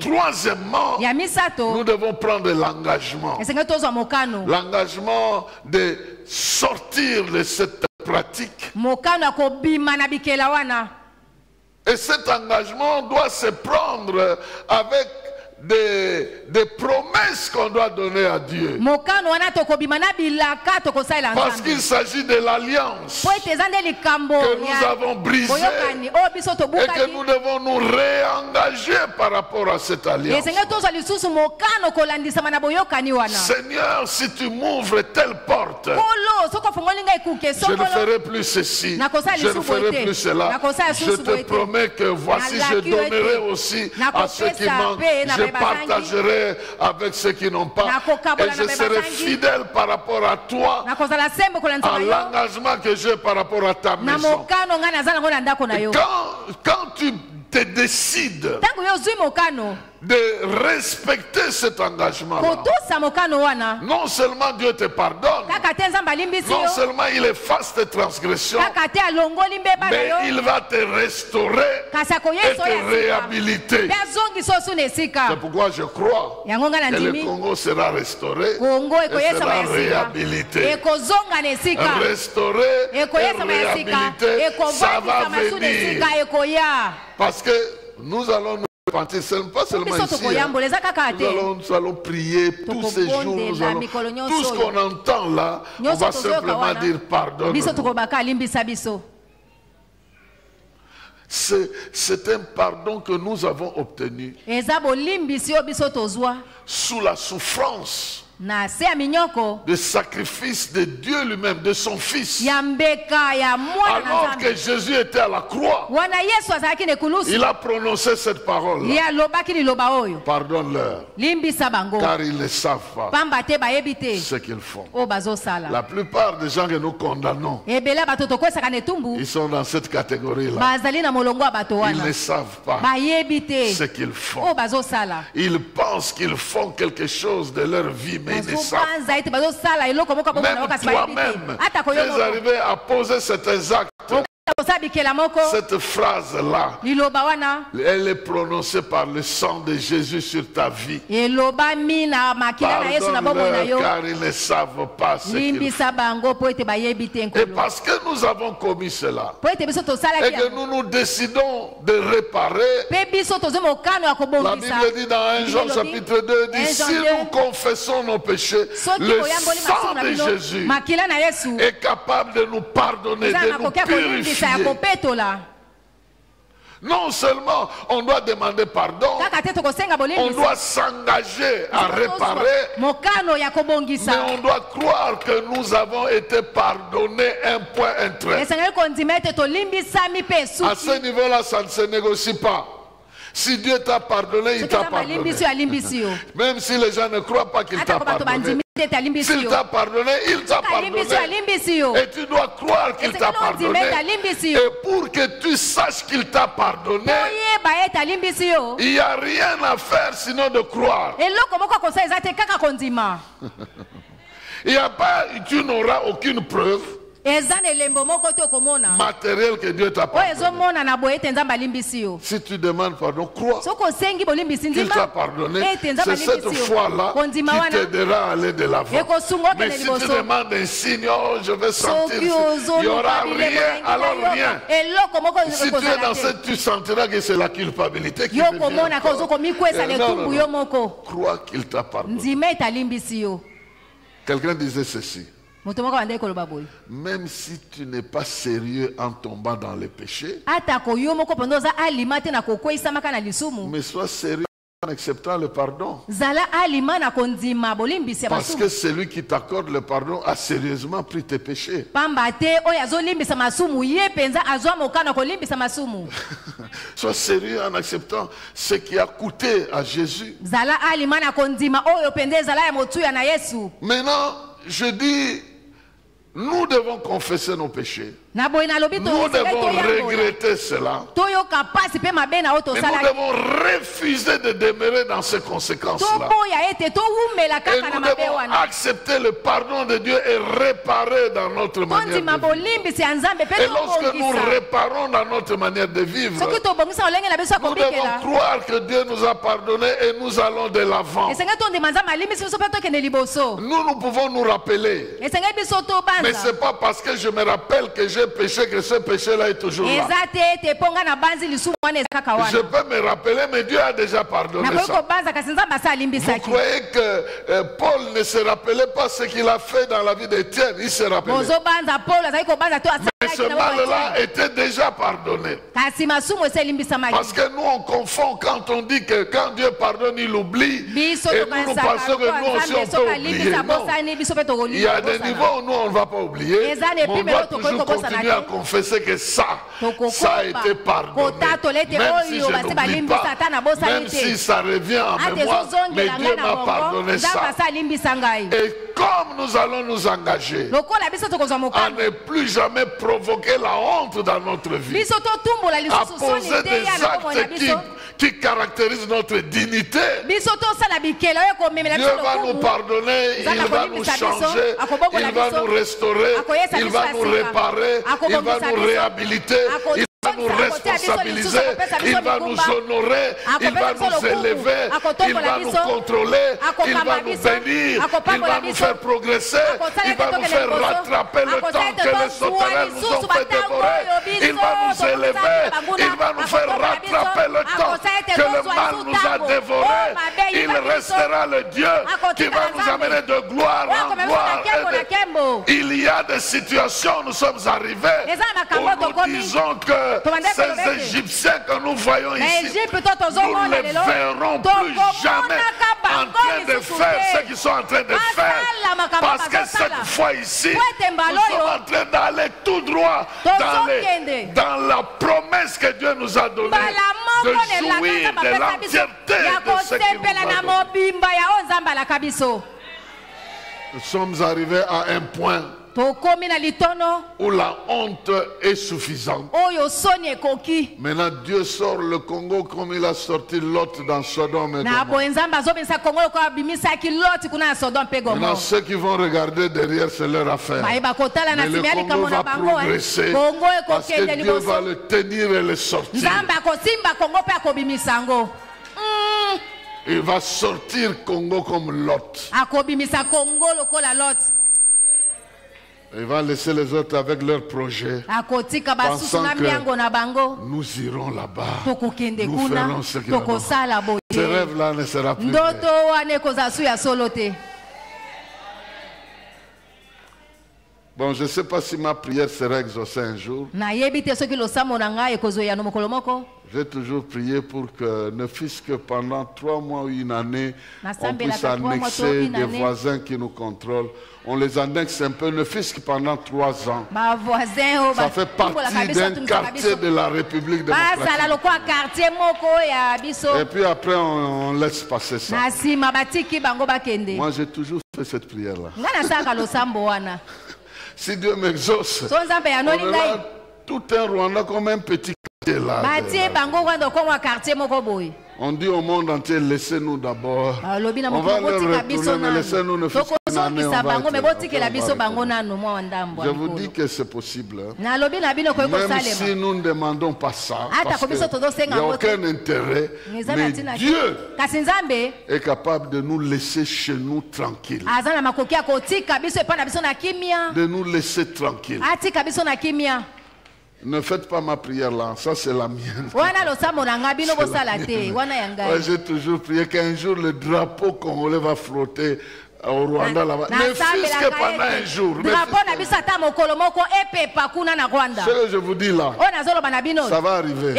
Troisièmement, nous devons prendre l'engagement. L'engagement de sortir de cette pratique. Et cet engagement doit se prendre avec des promesses qu'on doit donner à Dieu. Parce qu'il s'agit de l'alliance que nous avons brisée et que nous devons nous réengager par rapport à cette alliance. Seigneur, si tu m'ouvres telle porte, je ne ferai plus ceci, je ne ferai plus cela. Je te promets que voici, je donnerai aussi à ceux qui manquent. Je partagerai avec ceux qui n'ont pas. Et je serai fidèle par rapport à toi, à l'engagement que j'ai par rapport à ta maison. Et quand tu te décides de respecter cet engagement, non seulement Dieu te pardonne, non seulement il efface tes transgressions, mais il va te restaurer et te réhabiliter. C'est pourquoi je crois que le Congo sera restauré et sera réhabilité. Restauré et réhabilité, ça va venir. Parce que nous allons nous repentir, pas seulement ici. Nous allons prier tous ces jours. Tout ce qu'on entend là, on va simplement dire pardon. C'est un pardon que nous avons obtenu sous la souffrance de sacrifice de Dieu lui-même, de son Fils. Alors que Jésus était à la croix, il a prononcé cette parole. Pardonne-leur, car ils ne savent pas ce qu'ils font. La plupart des gens que nous condamnons, ils sont dans cette catégorie-là. Ils ne savent pas ce qu'ils font. Ils pensent qu'ils font quelque chose de leur vie, mais ils ne savent pas. Même toi-même, tu es arrivé à poser certains actes. Cette phrase-là, elle est prononcée par le sang de Jésus sur ta vie. Pardonne-leur car ils ne savent pas ce qu'ils font. Et parce que nous avons commis cela, et que nous nous décidons de réparer, la Bible dit dans 1 Jean chapitre 2, dit, si nous confessons nos péchés, le sang de Jésus est capable de nous pardonner, de nous purifier. Non seulement on doit demander pardon, on doit s'engager à réparer, mais on doit croire que nous avons été pardonnés un point, un trait. À ce niveau-là, ça ne se négocie pas. Si Dieu t'a pardonné, il t'a pardonné. Même si les gens ne croient pas qu'il t'a pardonné. S'il t'a pardonné, il t'a pardonné. Et tu dois croire qu'il t'a pardonné. Et pour que tu saches qu'il t'a pardonné, il n'y a rien à faire sinon de croire. Il n'y a pas, tu n'auras aucune preuve matériel que Dieu t'a pardonné. Si tu demandes pardon, crois qu'il t'a pardonné. C'est cette foi-là qui t'aidera à aller de l'avant. Mais si tu demandes un signe, oh, je vais sentir, il n'y aura rien, alors rien. Si tu es dans cette, tu sentiras que c'est la culpabilité qui te vient. Crois qu'il t'a pardonné. Quelqu'un disait ceci. Même si tu n'es pas sérieux en tombant dans les péchés, mais sois sérieux en acceptant le pardon. Parce que celui qui t'accorde le pardon a sérieusement pris tes péchés. Sois sérieux en acceptant ce qui a coûté à Jésus. Maintenant, je dis Nous devons confesser nos péchés. Nous devons regretter cela. Et nous devons refuser de demeurer dans ces conséquences-là. Et nous devons accepter le pardon de Dieu et réparer dans notre manière de vivre. Et lorsque nous réparons dans notre manière de vivre, nous devons croire que Dieu nous a pardonné et nous allons de l'avant. Nous pouvons nous rappeler. Mais ce n'est pas parce que je me rappelle que j'ai péché que ce péché-là est toujours là. Je peux me rappeler, mais Dieu a déjà pardonné ça. Vous croyez que Paul ne se rappelait pas ce qu'il a fait dans la vie d'Étienne? Il se rappelait. Mais ce mal-là était déjà pardonné. Parce que nous on confond quand on dit que quand Dieu pardonne, il oublie. Et nous pensons que nous aussi on peut oublier. Non. Il y a des niveaux où nous on ne va pas oublier. Mais on doit toujours continuer à confesser que ça a été pardonné. Même si je n'oublie pas, même si ça revient en mémoire, mais Dieu m'a pardonné ça. Et comme nous allons nous engager à ne plus jamais provoquer la honte dans notre vie, à poser des actes qui caractérisent notre dignité, Dieu va nous pardonner, il va nous changer, il va nous restaurer, il va nous réparer, il va nous réhabiliter, il va nous responsabiliser, il va nous honorer, il va nous élever, il va nous contrôler, il va nous bénir, il va nous faire progresser, il va nous faire rattraper le temps que les sauterelles nous ont fait dévorer, il va nous élever, il va nous faire rattraper le temps que le mal nous a dévoré. Il restera le Dieu qui va nous amener de gloire en gloire. Il y a des situations où nous sommes arrivés où nous disons que ces Égyptiens que nous voyons ici, nous ne les verrons plus jamais en train de faire ce qu'ils sont en train de faire. Parce que cette fois ici, nous sommes en train d'aller tout droit dans la promesse que Dieu nous a donnée de jouir de l'entièreté de ce qu'il nous a donné. Nous sommes arrivés à un point où la honte est suffisante. Maintenant Dieu sort le Congo comme il a sorti Lot dans Sodome et Gomorrhe. Maintenant ceux qui vont regarder derrière, c'est leur affaire. Mais le Congo va progresser parce que Dieu va le tenir et le sortir. Il va sortir Congo comme Lot. Il va laisser les autres avec leurs projets, pensant que nous irons là-bas, nous ferons ce qu'il y a. Ce rêve-là ne sera plus vrai. Bon, je ne sais pas si ma prière sera exaucée un jour. J'ai toujours prié pour que, ne fût-ce que pendant 3 mois ou une année, on puisse annexer des voisins qui nous contrôlent. On les annexe un peu, ne fût-ce que pendant 3 ans. Ça fait partie d'un quartier de la République démocratique. Et puis après, on laisse passer ça. Moi, j'ai toujours fait cette prière-là. Si Dieu m'exauce, on verra tout un Rwanda comme un petit quartier là. On dit au monde entier, laissez-nous d'abord. On va leur retourner, mais laissez-nous ne faire qu'une année. Je vous dis que c'est possible. Même si nous ne demandons pas ça, parce qu'il n'y a aucun intérêt, mais Dieu est capable de nous laisser chez nous tranquilles. De nous laisser tranquilles. Ne faites pas ma prière là, ça c'est la mienne. J'ai toujours prié qu'un jour le drapeau congolais va flotter au Rwanda là-bas. Ne fût-ce que pendant un jour. Ce que je vous dis là, ça va arriver.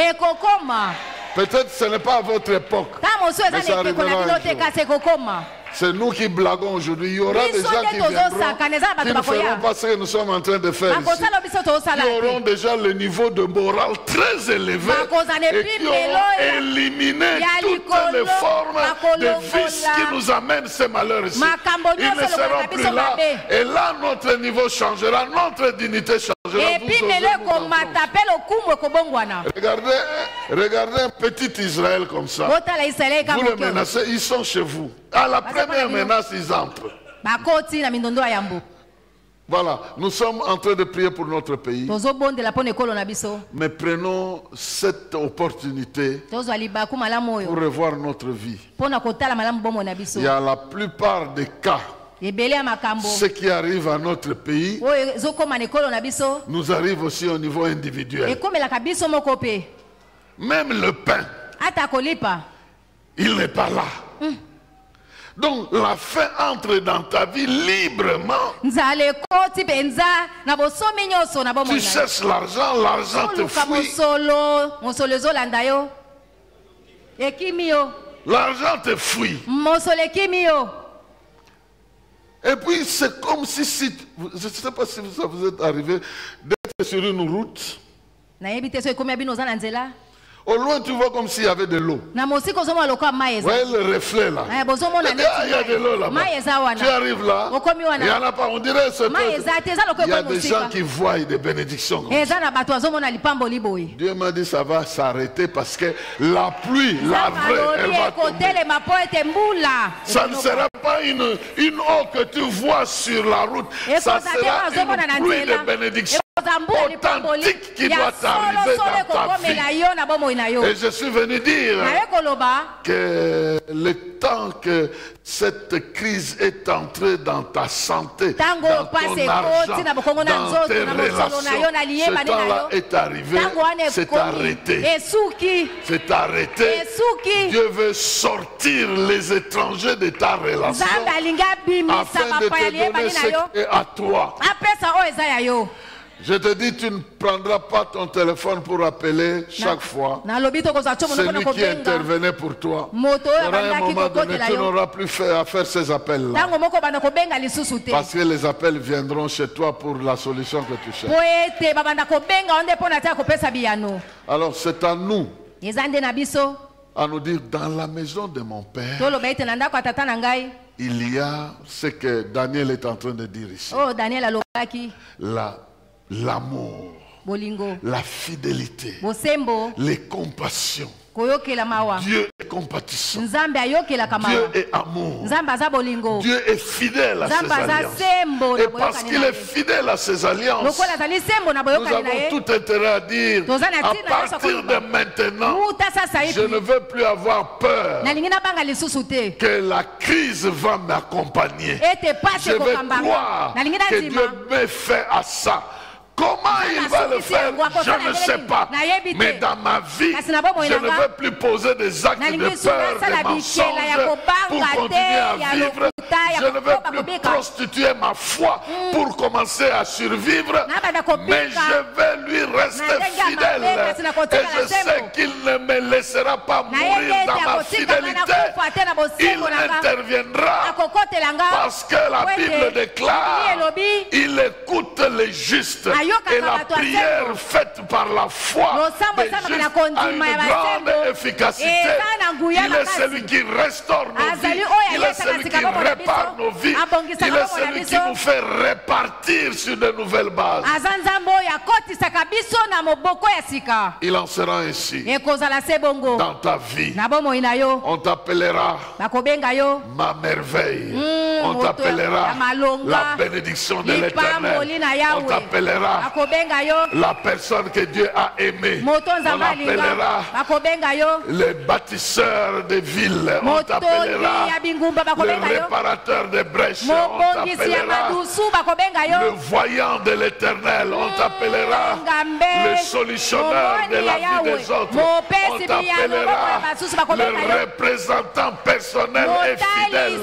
Peut-être ce n'est pas à votre époque, mais ça arrivera un jour. C'est nous qui blaguons aujourd'hui. Il y aura des gens qui viendront, qui ne feront pas ce que nous sommes en train de faire ici. Qui auront déjà le niveau de morale très élevé et qui auront éliminé toutes les formes de vices qui nous amènent ces malheurs ici. Ils ne seront plus là. Et là, notre niveau changera, notre dignité changera. Regardez un petit Israël comme ça. Vous le menacez, ils sont chez vous. À la première menace, ils entrent. Voilà, nous sommes en train de prier pour notre pays. Mais prenons cette opportunité pour revoir notre vie. Il y a la plupart des cas. Ce qui arrive à notre pays nous arrive aussi au niveau individuel. Même le pain, il n'est pas là. Donc la faim entre dans ta vie librement. Tu cherches l'argent, l'argent te fuit. L'argent te fuit. Et puis c'est comme si je ne sais pas si ça vous est arrivé d'être sur une route. Au loin, tu vois comme s'il y avait de l'eau. Ouais, le reflet là. Il y a de l'eau là-bas. Tu arrives là, il n'y en a pas. On dirait que il y a des gens qui voient des bénédictions. Dieu m'a dit ça va s'arrêter parce que la pluie, la vraie, elle va tomber. Ça ne sera pas une eau que tu vois sur la route. Ça sera une pluie de bénédictions authentique qui doit arriver dans ta vie. Et je suis venu dire que le temps que cette crise est entrée dans ta santé, dans ton argent, dans tes relations, ce temps-là est arrivé, c'est arrêté. C'est arrêté. Dieu veut sortir les étrangers de ta relation afin de te donner ce qui est à toi. Je te dis, tu ne prendras pas ton téléphone pour appeler chaque fois celui qui intervenait pour toi. Il y aura un moment donné, tu n'auras plus à faire ces appels-là. Parce que les appels viendront chez toi pour la solution que tu cherches. Alors c'est à nous à nous dire, dans la maison de mon Père, il y a ce que Daniel est en train de dire ici. L'amour, la fidélité, les compassions. Dieu est compatissant. Dieu est amour. Dieu est fidèle à ses alliances. Et parce qu'il est fidèle à ses alliances, nous avons tout intérêt à dire, à partir de maintenant, je ne veux plus avoir peur que la crise va m'accompagner. Je veux croire que Dieu me fait à ça. Comment il va le faire, je ne sais pas. Mais dans ma vie, je ne veux plus poser des actes de peur, des mensonges pour continuer à vivre. Je ne veux plus prostituer ma foi pour commencer à survivre. Mais je vais lui rester fidèle. Et je sais qu'il ne me laissera pas mourir dans ma fidélité. Il interviendra parce que la Bible déclare, il écoute les justes. Et la prière faite par la foi des justes a une grande efficacité. Il est celui qui restaure nos vies. Il est celui qui répare nos vies. Il est celui qui nous fait répartir sur de nouvelles bases. Il en sera ainsi dans ta vie. On t'appellera ma merveille. On t'appellera la bénédiction de l'Éternel. On t'appellera la personne que Dieu a aimée. On t'appellera le bâtisseur des villes. On t'appellera le réparateur des brèches. On t'appellera le voyant de l'Éternel. On t'appellera le solutionneur de la vie des autres. On t'appellera le représentant personnel et fidèle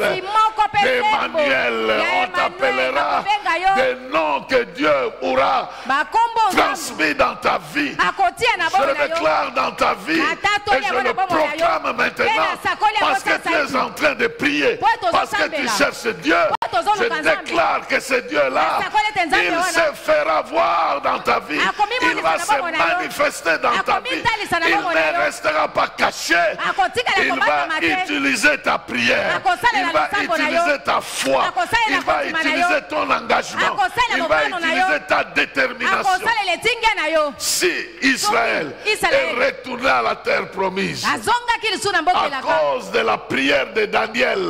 d'Emmanuel. On t'appellera des noms que Dieu aura transmis dans ta vie. Je le déclare dans ta vie et je le proclame maintenant parce que tu tu es en train de prier, parce que tu cherches Dieu, je déclare que ce Dieu-là, il se fera voir dans ta vie. Il va se manifester dans ta vie. Il ne restera pas caché. Il va utiliser ta prière. Il va utiliser ta foi. Il va utiliser ton engagement. Il va utiliser ta détermination. Si Israël est retourné à la terre promise à cause de la prière de Daniel,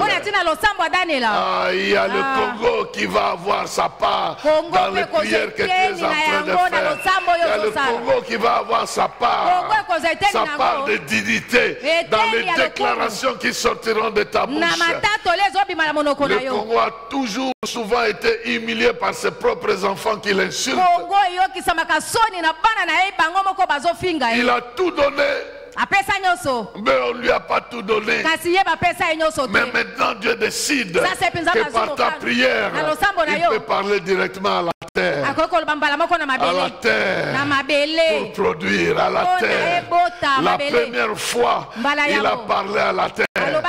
il y a le Congo qui va avoir sa part dans les prières que tu es en train de faire. Il y a le Congo qui va avoir sa part de dignité dans les déclarations qui sortiront de ta bouche. Le Congo a toujours souvent été humilié par ses propres enfants qui l'insultent. Il a tout donné, mais on ne lui a pas tout donné. Mais maintenant Dieu décide que par ta prière, il peut parler directement à la terre. À la terre, pour produire à la terre. La première fois, il a parlé à la terre. La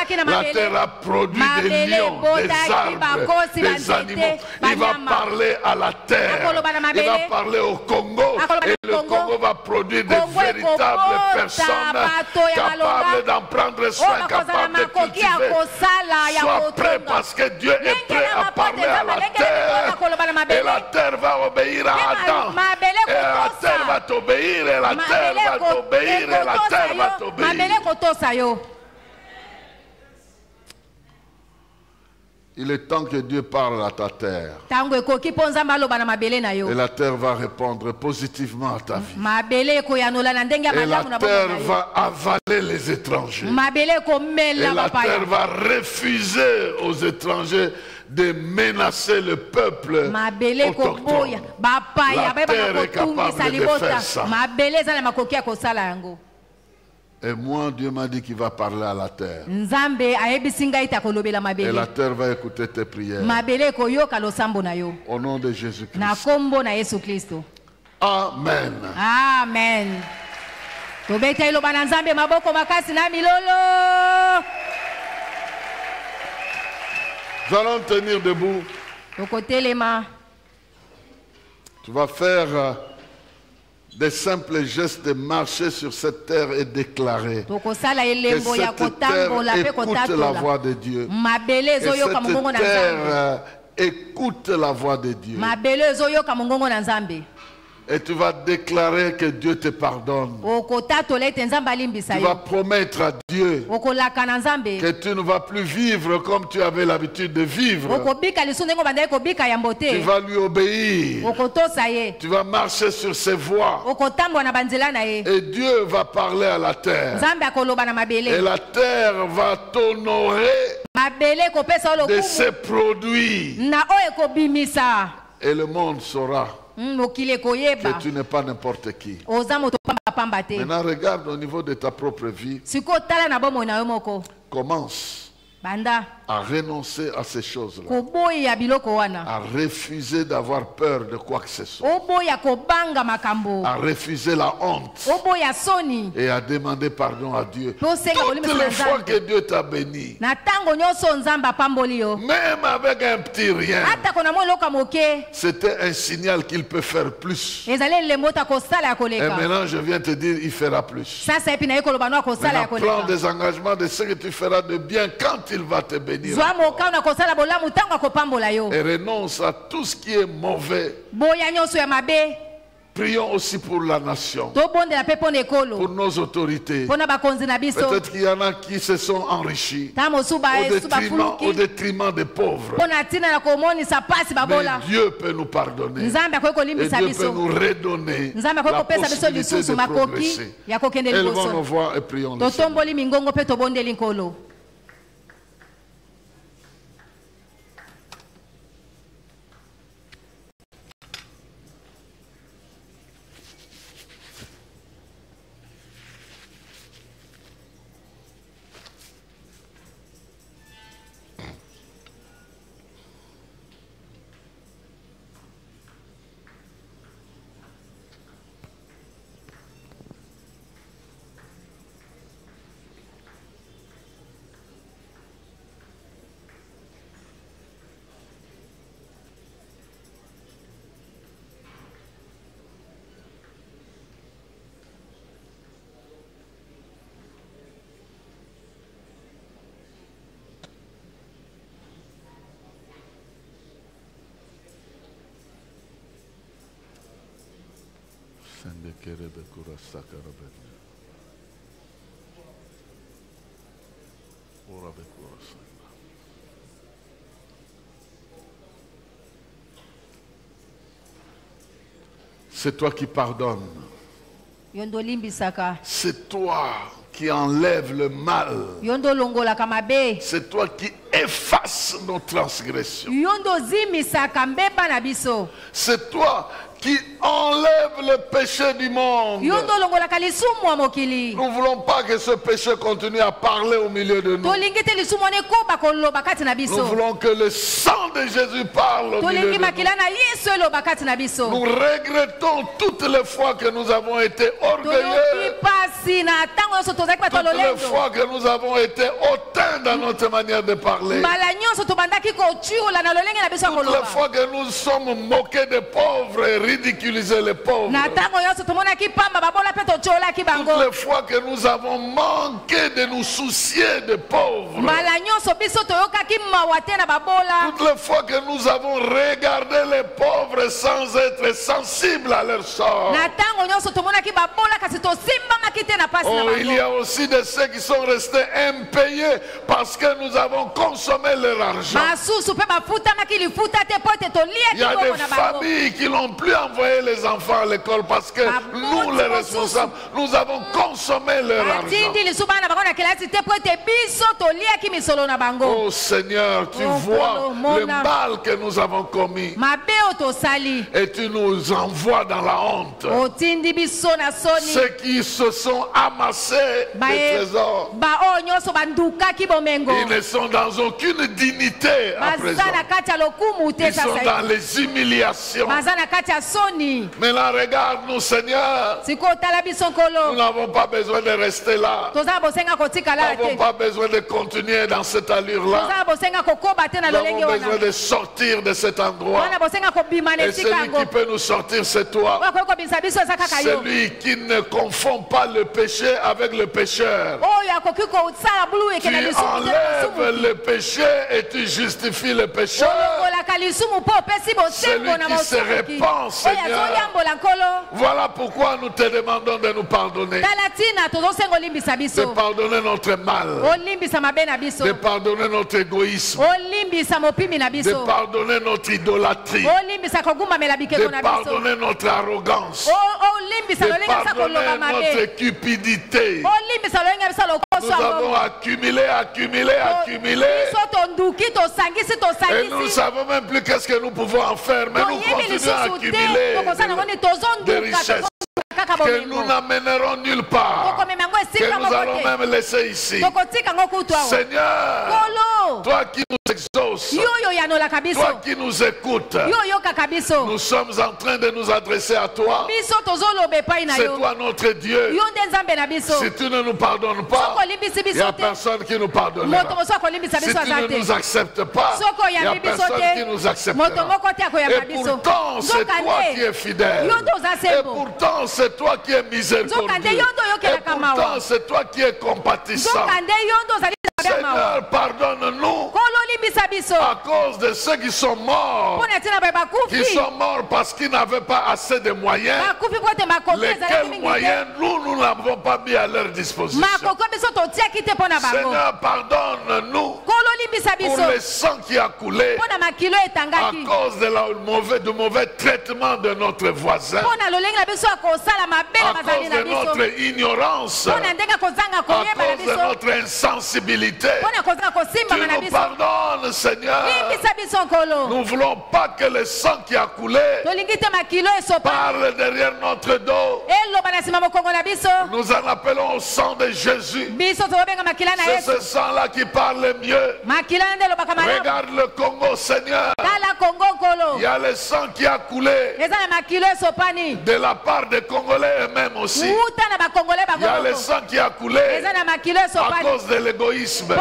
terre a produit des lions, des arbres, des animaux. Il va parler à la terre. Il va parler au Congo. Et le Congo va produire de véritables personnes capables d'en prendre soin, capables de cultiver. Sois prêt parce que Dieu est prêt à parler à la terre. Et la terre va obéir à Adam. Et la terre va t'obéir. Et la terre va t'obéir. Et la terre va t'obéir. Il est temps que Dieu parle à ta terre. Et la terre va répondre positivement à ta vie. Et la terre va avaler les étrangers. Et la terre va refuser aux étrangers de menacer le peuple autochtone. La terre est capable de faire ça. Et moi, Dieu m'a dit qu'il va parler à la terre. Et la terre va écouter tes prières. Au nom de Jésus-Christ. Amen. Amen. Nous allons tenir debout. Tu vas faire des simples gestes de marcher sur cette terre et déclarer que cette terre écoute la voix de Dieu. Que cette terre écoute la voix de Dieu. Et tu vas déclarer que Dieu te pardonne. Tu vas promettre à Dieu que tu ne vas plus vivre comme tu avais l'habitude de vivre. Tu vas lui obéir. Tu vas marcher sur ses voies. Et Dieu va parler à la terre. Et la terre va t'honorer de ses produits. Et le monde saura que tu n'es pas n'importe qui. Maintenant, regarde au niveau de ta propre vie. Commence à renoncer à ces choses-là. À refuser d'avoir peur de quoi que ce soit. À refuser la honte. Et à demander pardon à Dieu. Toutes les fois que Dieu t'a béni, même avec un petit rien, c'était un signal qu'il peut faire plus. Et maintenant je viens te dire, il fera plus. Maintenant, prends des engagements de ce que tu feras de bien quand il va te bénir. Et renonce à tout ce qui est mauvais. Prions aussi pour la nation, pour nos autorités. Peut-être qu'il y en a qui se sont enrichis au détriment des pauvres. Mais Dieu peut nous pardonner. Et Dieu peut nous redonner la possibilité de progresser. Élevons nos voix et prions le Seigneur. C'est toi qui pardonnes. C'est toi qui enlève le mal. C'est toi qui efface nos transgressions. C'est toi qui enlève le péché du monde. Nous ne voulons pas que ce péché continue à parler au milieu de nous. Nous voulons que le sang de Jésus parle au milieu de nous. Nous regrettons toutes les fois que nous avons été orgueilleux, toutes les fois que nous avons été hautains dans notre manière de parler, toutes les fois que nous sommes moqués des pauvres et ridiculisé les pauvres. Toutes les fois que nous avons manqué de nous soucier des pauvres. Toutes les fois que nous avons regardé les pauvres sans être sensibles à leur sort. Oh, il y a aussi de ceux qui sont restés impayés parce que nous avons consommé leur argent. Il y a des familles qui n'ont plus envoyé les enfants à l'école parce que nous, les responsables, nous avons consommé leur argent. Oh Seigneur, tu vois le mal que nous avons commis et tu nous envoies dans la honte. Ceux qui se sont amassés des trésors, ils ne sont dans aucune dignité à présent. Ils sont dans les humiliations. Maintenant, regarde-nous, Seigneur. Nous n'avons pas besoin de rester là. Nous n'avons pas besoin de continuer dans cette allure-là. Nous avons besoin de sortir de cet endroit. Et celui qui peut nous sortir, c'est toi. Celui qui ne confond pas le péché avec le pécheur. Tu enlèves le péché et tu justifies le pécheur. Celui qui se répand, Seigneur. Voilà pourquoi nous te demandons de nous pardonner. De pardonner notre mal. De pardonner notre égoïsme. De pardonner notre idolâtrie. De pardonner notre arrogance. De pardonner notre cupidité. Nous avons accumulé. Et nous ne savons même plus qu'est-ce que nous pouvons en faire. Mais nous continuons à accumuler des richesses que nous n'amènerons nulle part, que nous allons même laisser ici. Seigneur, toi qui nous exauces, toi qui nous écoutes, nous sommes en train de nous adresser à toi. C'est toi notre Dieu. Si tu ne nous pardonnes pas, il n'y a personne qui nous pardonnera. Si tu ne nous acceptes pas, il n'y a personne qui nous acceptera. Et pourtant, c'est toi qui es fidèle. Et pourtant, c'est toi qui es miséricordieux. Et pourtant, c'est toi qui es compatissant. Seigneur, pardonne-nous à cause de ceux qui sont morts. Qui sont morts parce qu'ils n'avaient pas assez de moyens. Lesquels moyens nous n'avons pas mis à leur disposition. Seigneur, pardonne-nous pour le sang qui a coulé à cause du mauvais traitement de notre voisin, à cause de notre ignorance, à cause de notre insensibilité. Tu nous pardonnes, Seigneur. Nous ne voulons pas que le sang qui a coulé parle derrière notre dos. Nous en appelons au sang de Jésus. C'est ce sang-là qui parle mieux. Regarde le Congo, Seigneur. Il y a le sang qui a coulé de la part des Congolais eux-mêmes aussi. Il y a le sang qui a coulé à cause de l'égoïsme, à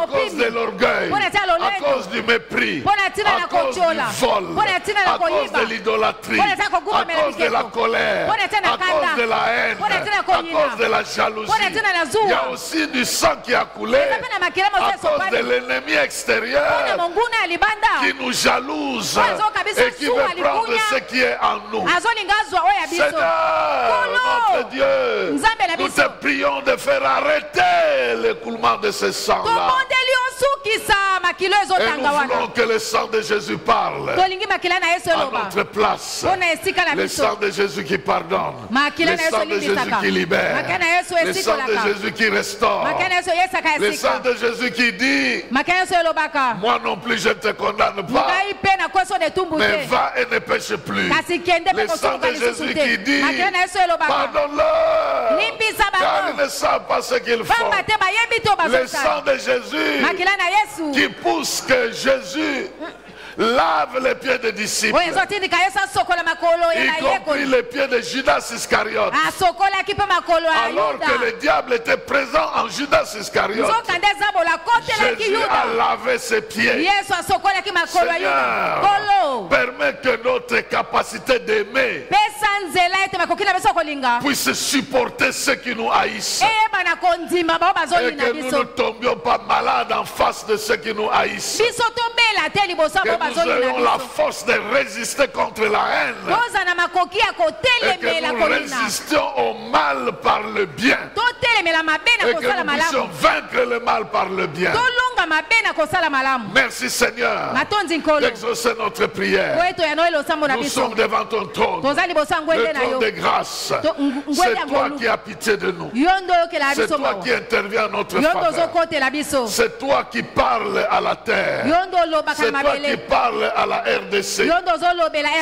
cause de l'orgueil, à cause du mépris, à cause du vol, à cause de l'idolâtrie, à cause de la colère, à cause de la haine, à cause de la jalousie. Il y a aussi du sang qui a coulé à cause de l'ennemi extérieur qui nous jalouse jalouse et qui veut prendre ce qui est en nous. Seigneur, notre Dieu, nous te prions de faire arrêter l'écoulement de ce sang-là. Et nous voulons que le sang de Jésus parle à notre place. Le sang de Jésus qui pardonne. Le sang de Jésus qui libère. Le sang de Jésus qui restaure. Le sang de Jésus qui dit, moi non plus je ne te condamne pas, mais va et ne pêche plus. Le sang de Jésus qui dit, pardonne-leur, car ils ne savent pas ce qu'ils font. Le sang de Jésus qui pousse que Jésus lave les pieds des disciples, y compris les pieds de Judas Iscariote, alors que le diable était présent en Judas Iscariote. Jésus a lavé ses pieds. Seigneur, permet que notre capacité d'aimer puisse supporter ceux qui nous haïssent, et que nous ne tombions pas malades en face de ceux qui nous haïssent, que nous ayons la force de résister contre la haine, et que nous résistions au mal par le bien, et que nous puissions vaincre le mal par le bien. Merci Seigneur d'exaucer notre prière. Nous sommes devant ton trône, le trône de grâce. C'est toi qui as pitié de nous. C'est toi qui interviens en notre faveur. C'est toi qui parles à la terre. C'est toi qui parles à la RDC.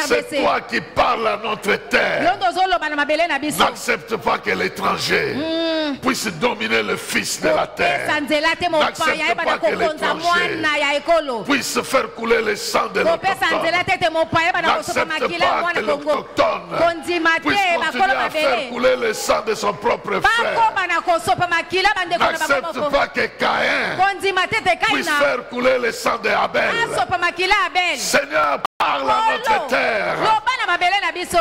C'est toi qui parles à notre terre. N'accepte pas que l'étranger puisse dominer le fils de la terre. N'accepte pas que l'étranger puisse faire couler le sang de l'autochtone. N'accepte pas que l'autochtone puisse continuer à faire couler le sang de son propre frère. N'accepte pas que Caïn puisse faire couler le sang de Abel. Seigneur, parle à notre terre.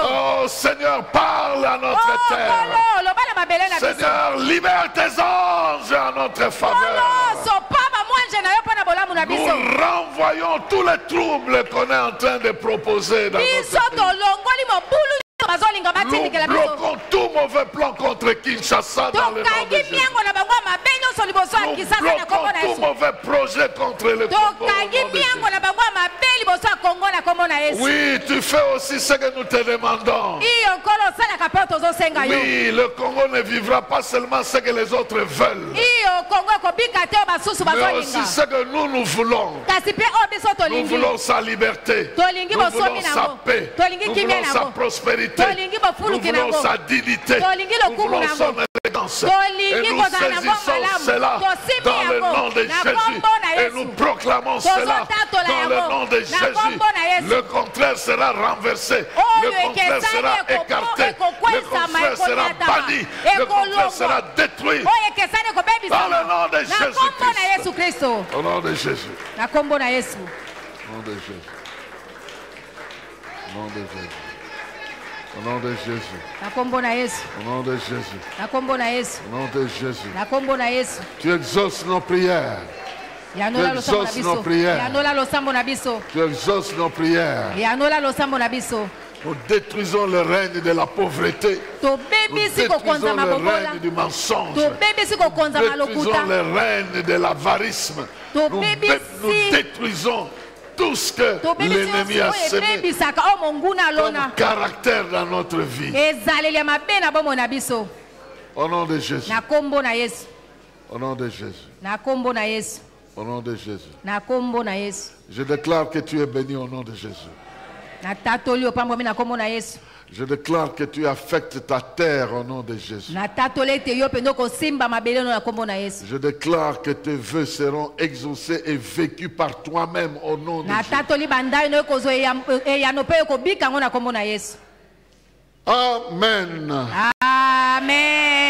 Oh Seigneur, parle à notre terre. Seigneur, libère tes anges à notre faveur. Nous renvoyons tous les troubles qu'on est en train de proposer dans notre pays. Nous bloquons tout mauvais plan contre Kinshasa dans le nom de Jésus. Nous bloquons tout mauvais projet contre le Congo. Oui, tu fais aussi ce que nous te demandons. Oui, le Congo ne vivra pas seulement ce que les autres veulent, mais aussi ce que nous voulons. Nous voulons sa liberté, nous voulons sa paix, nous voulons sa prospérité, nous voulons sa dignité, nous voulons son élégance. Et nous saisissons cela dans le nom de Jésus. Et nous proclamons cela dans le nom de Jésus. Le contraire sera renversé. Le contraire sera écarté. Le contraire sera banni. Le contraire sera détruit. Dans le nom de Jésus-Christ. Au nom de Jésus. Au nom de Jésus. Au nom de Jésus. Au nom de Jésus. Au nom de Jésus. Au nom de Jésus. Tu exauces nos prières. Tu exauces nos prières. Tu exauces nos prières. Nous détruisons le règne de la pauvreté. Nous détruisons le règne du mensonge. Nous détruisons le règne de l'avarisme. Nous détruisons tout ce que l'ennemi a semé comme caractère dans notre vie. Au nom de Jésus. Au nom de Jésus. Au nom de Jésus. Je déclare que tu es béni au nom de Jésus. Je déclare que tu affectes ta terre au nom de Jésus. Je déclare que tes vœux seront exaucés et vécus par toi-même au nom de Jésus. Amen. Amen.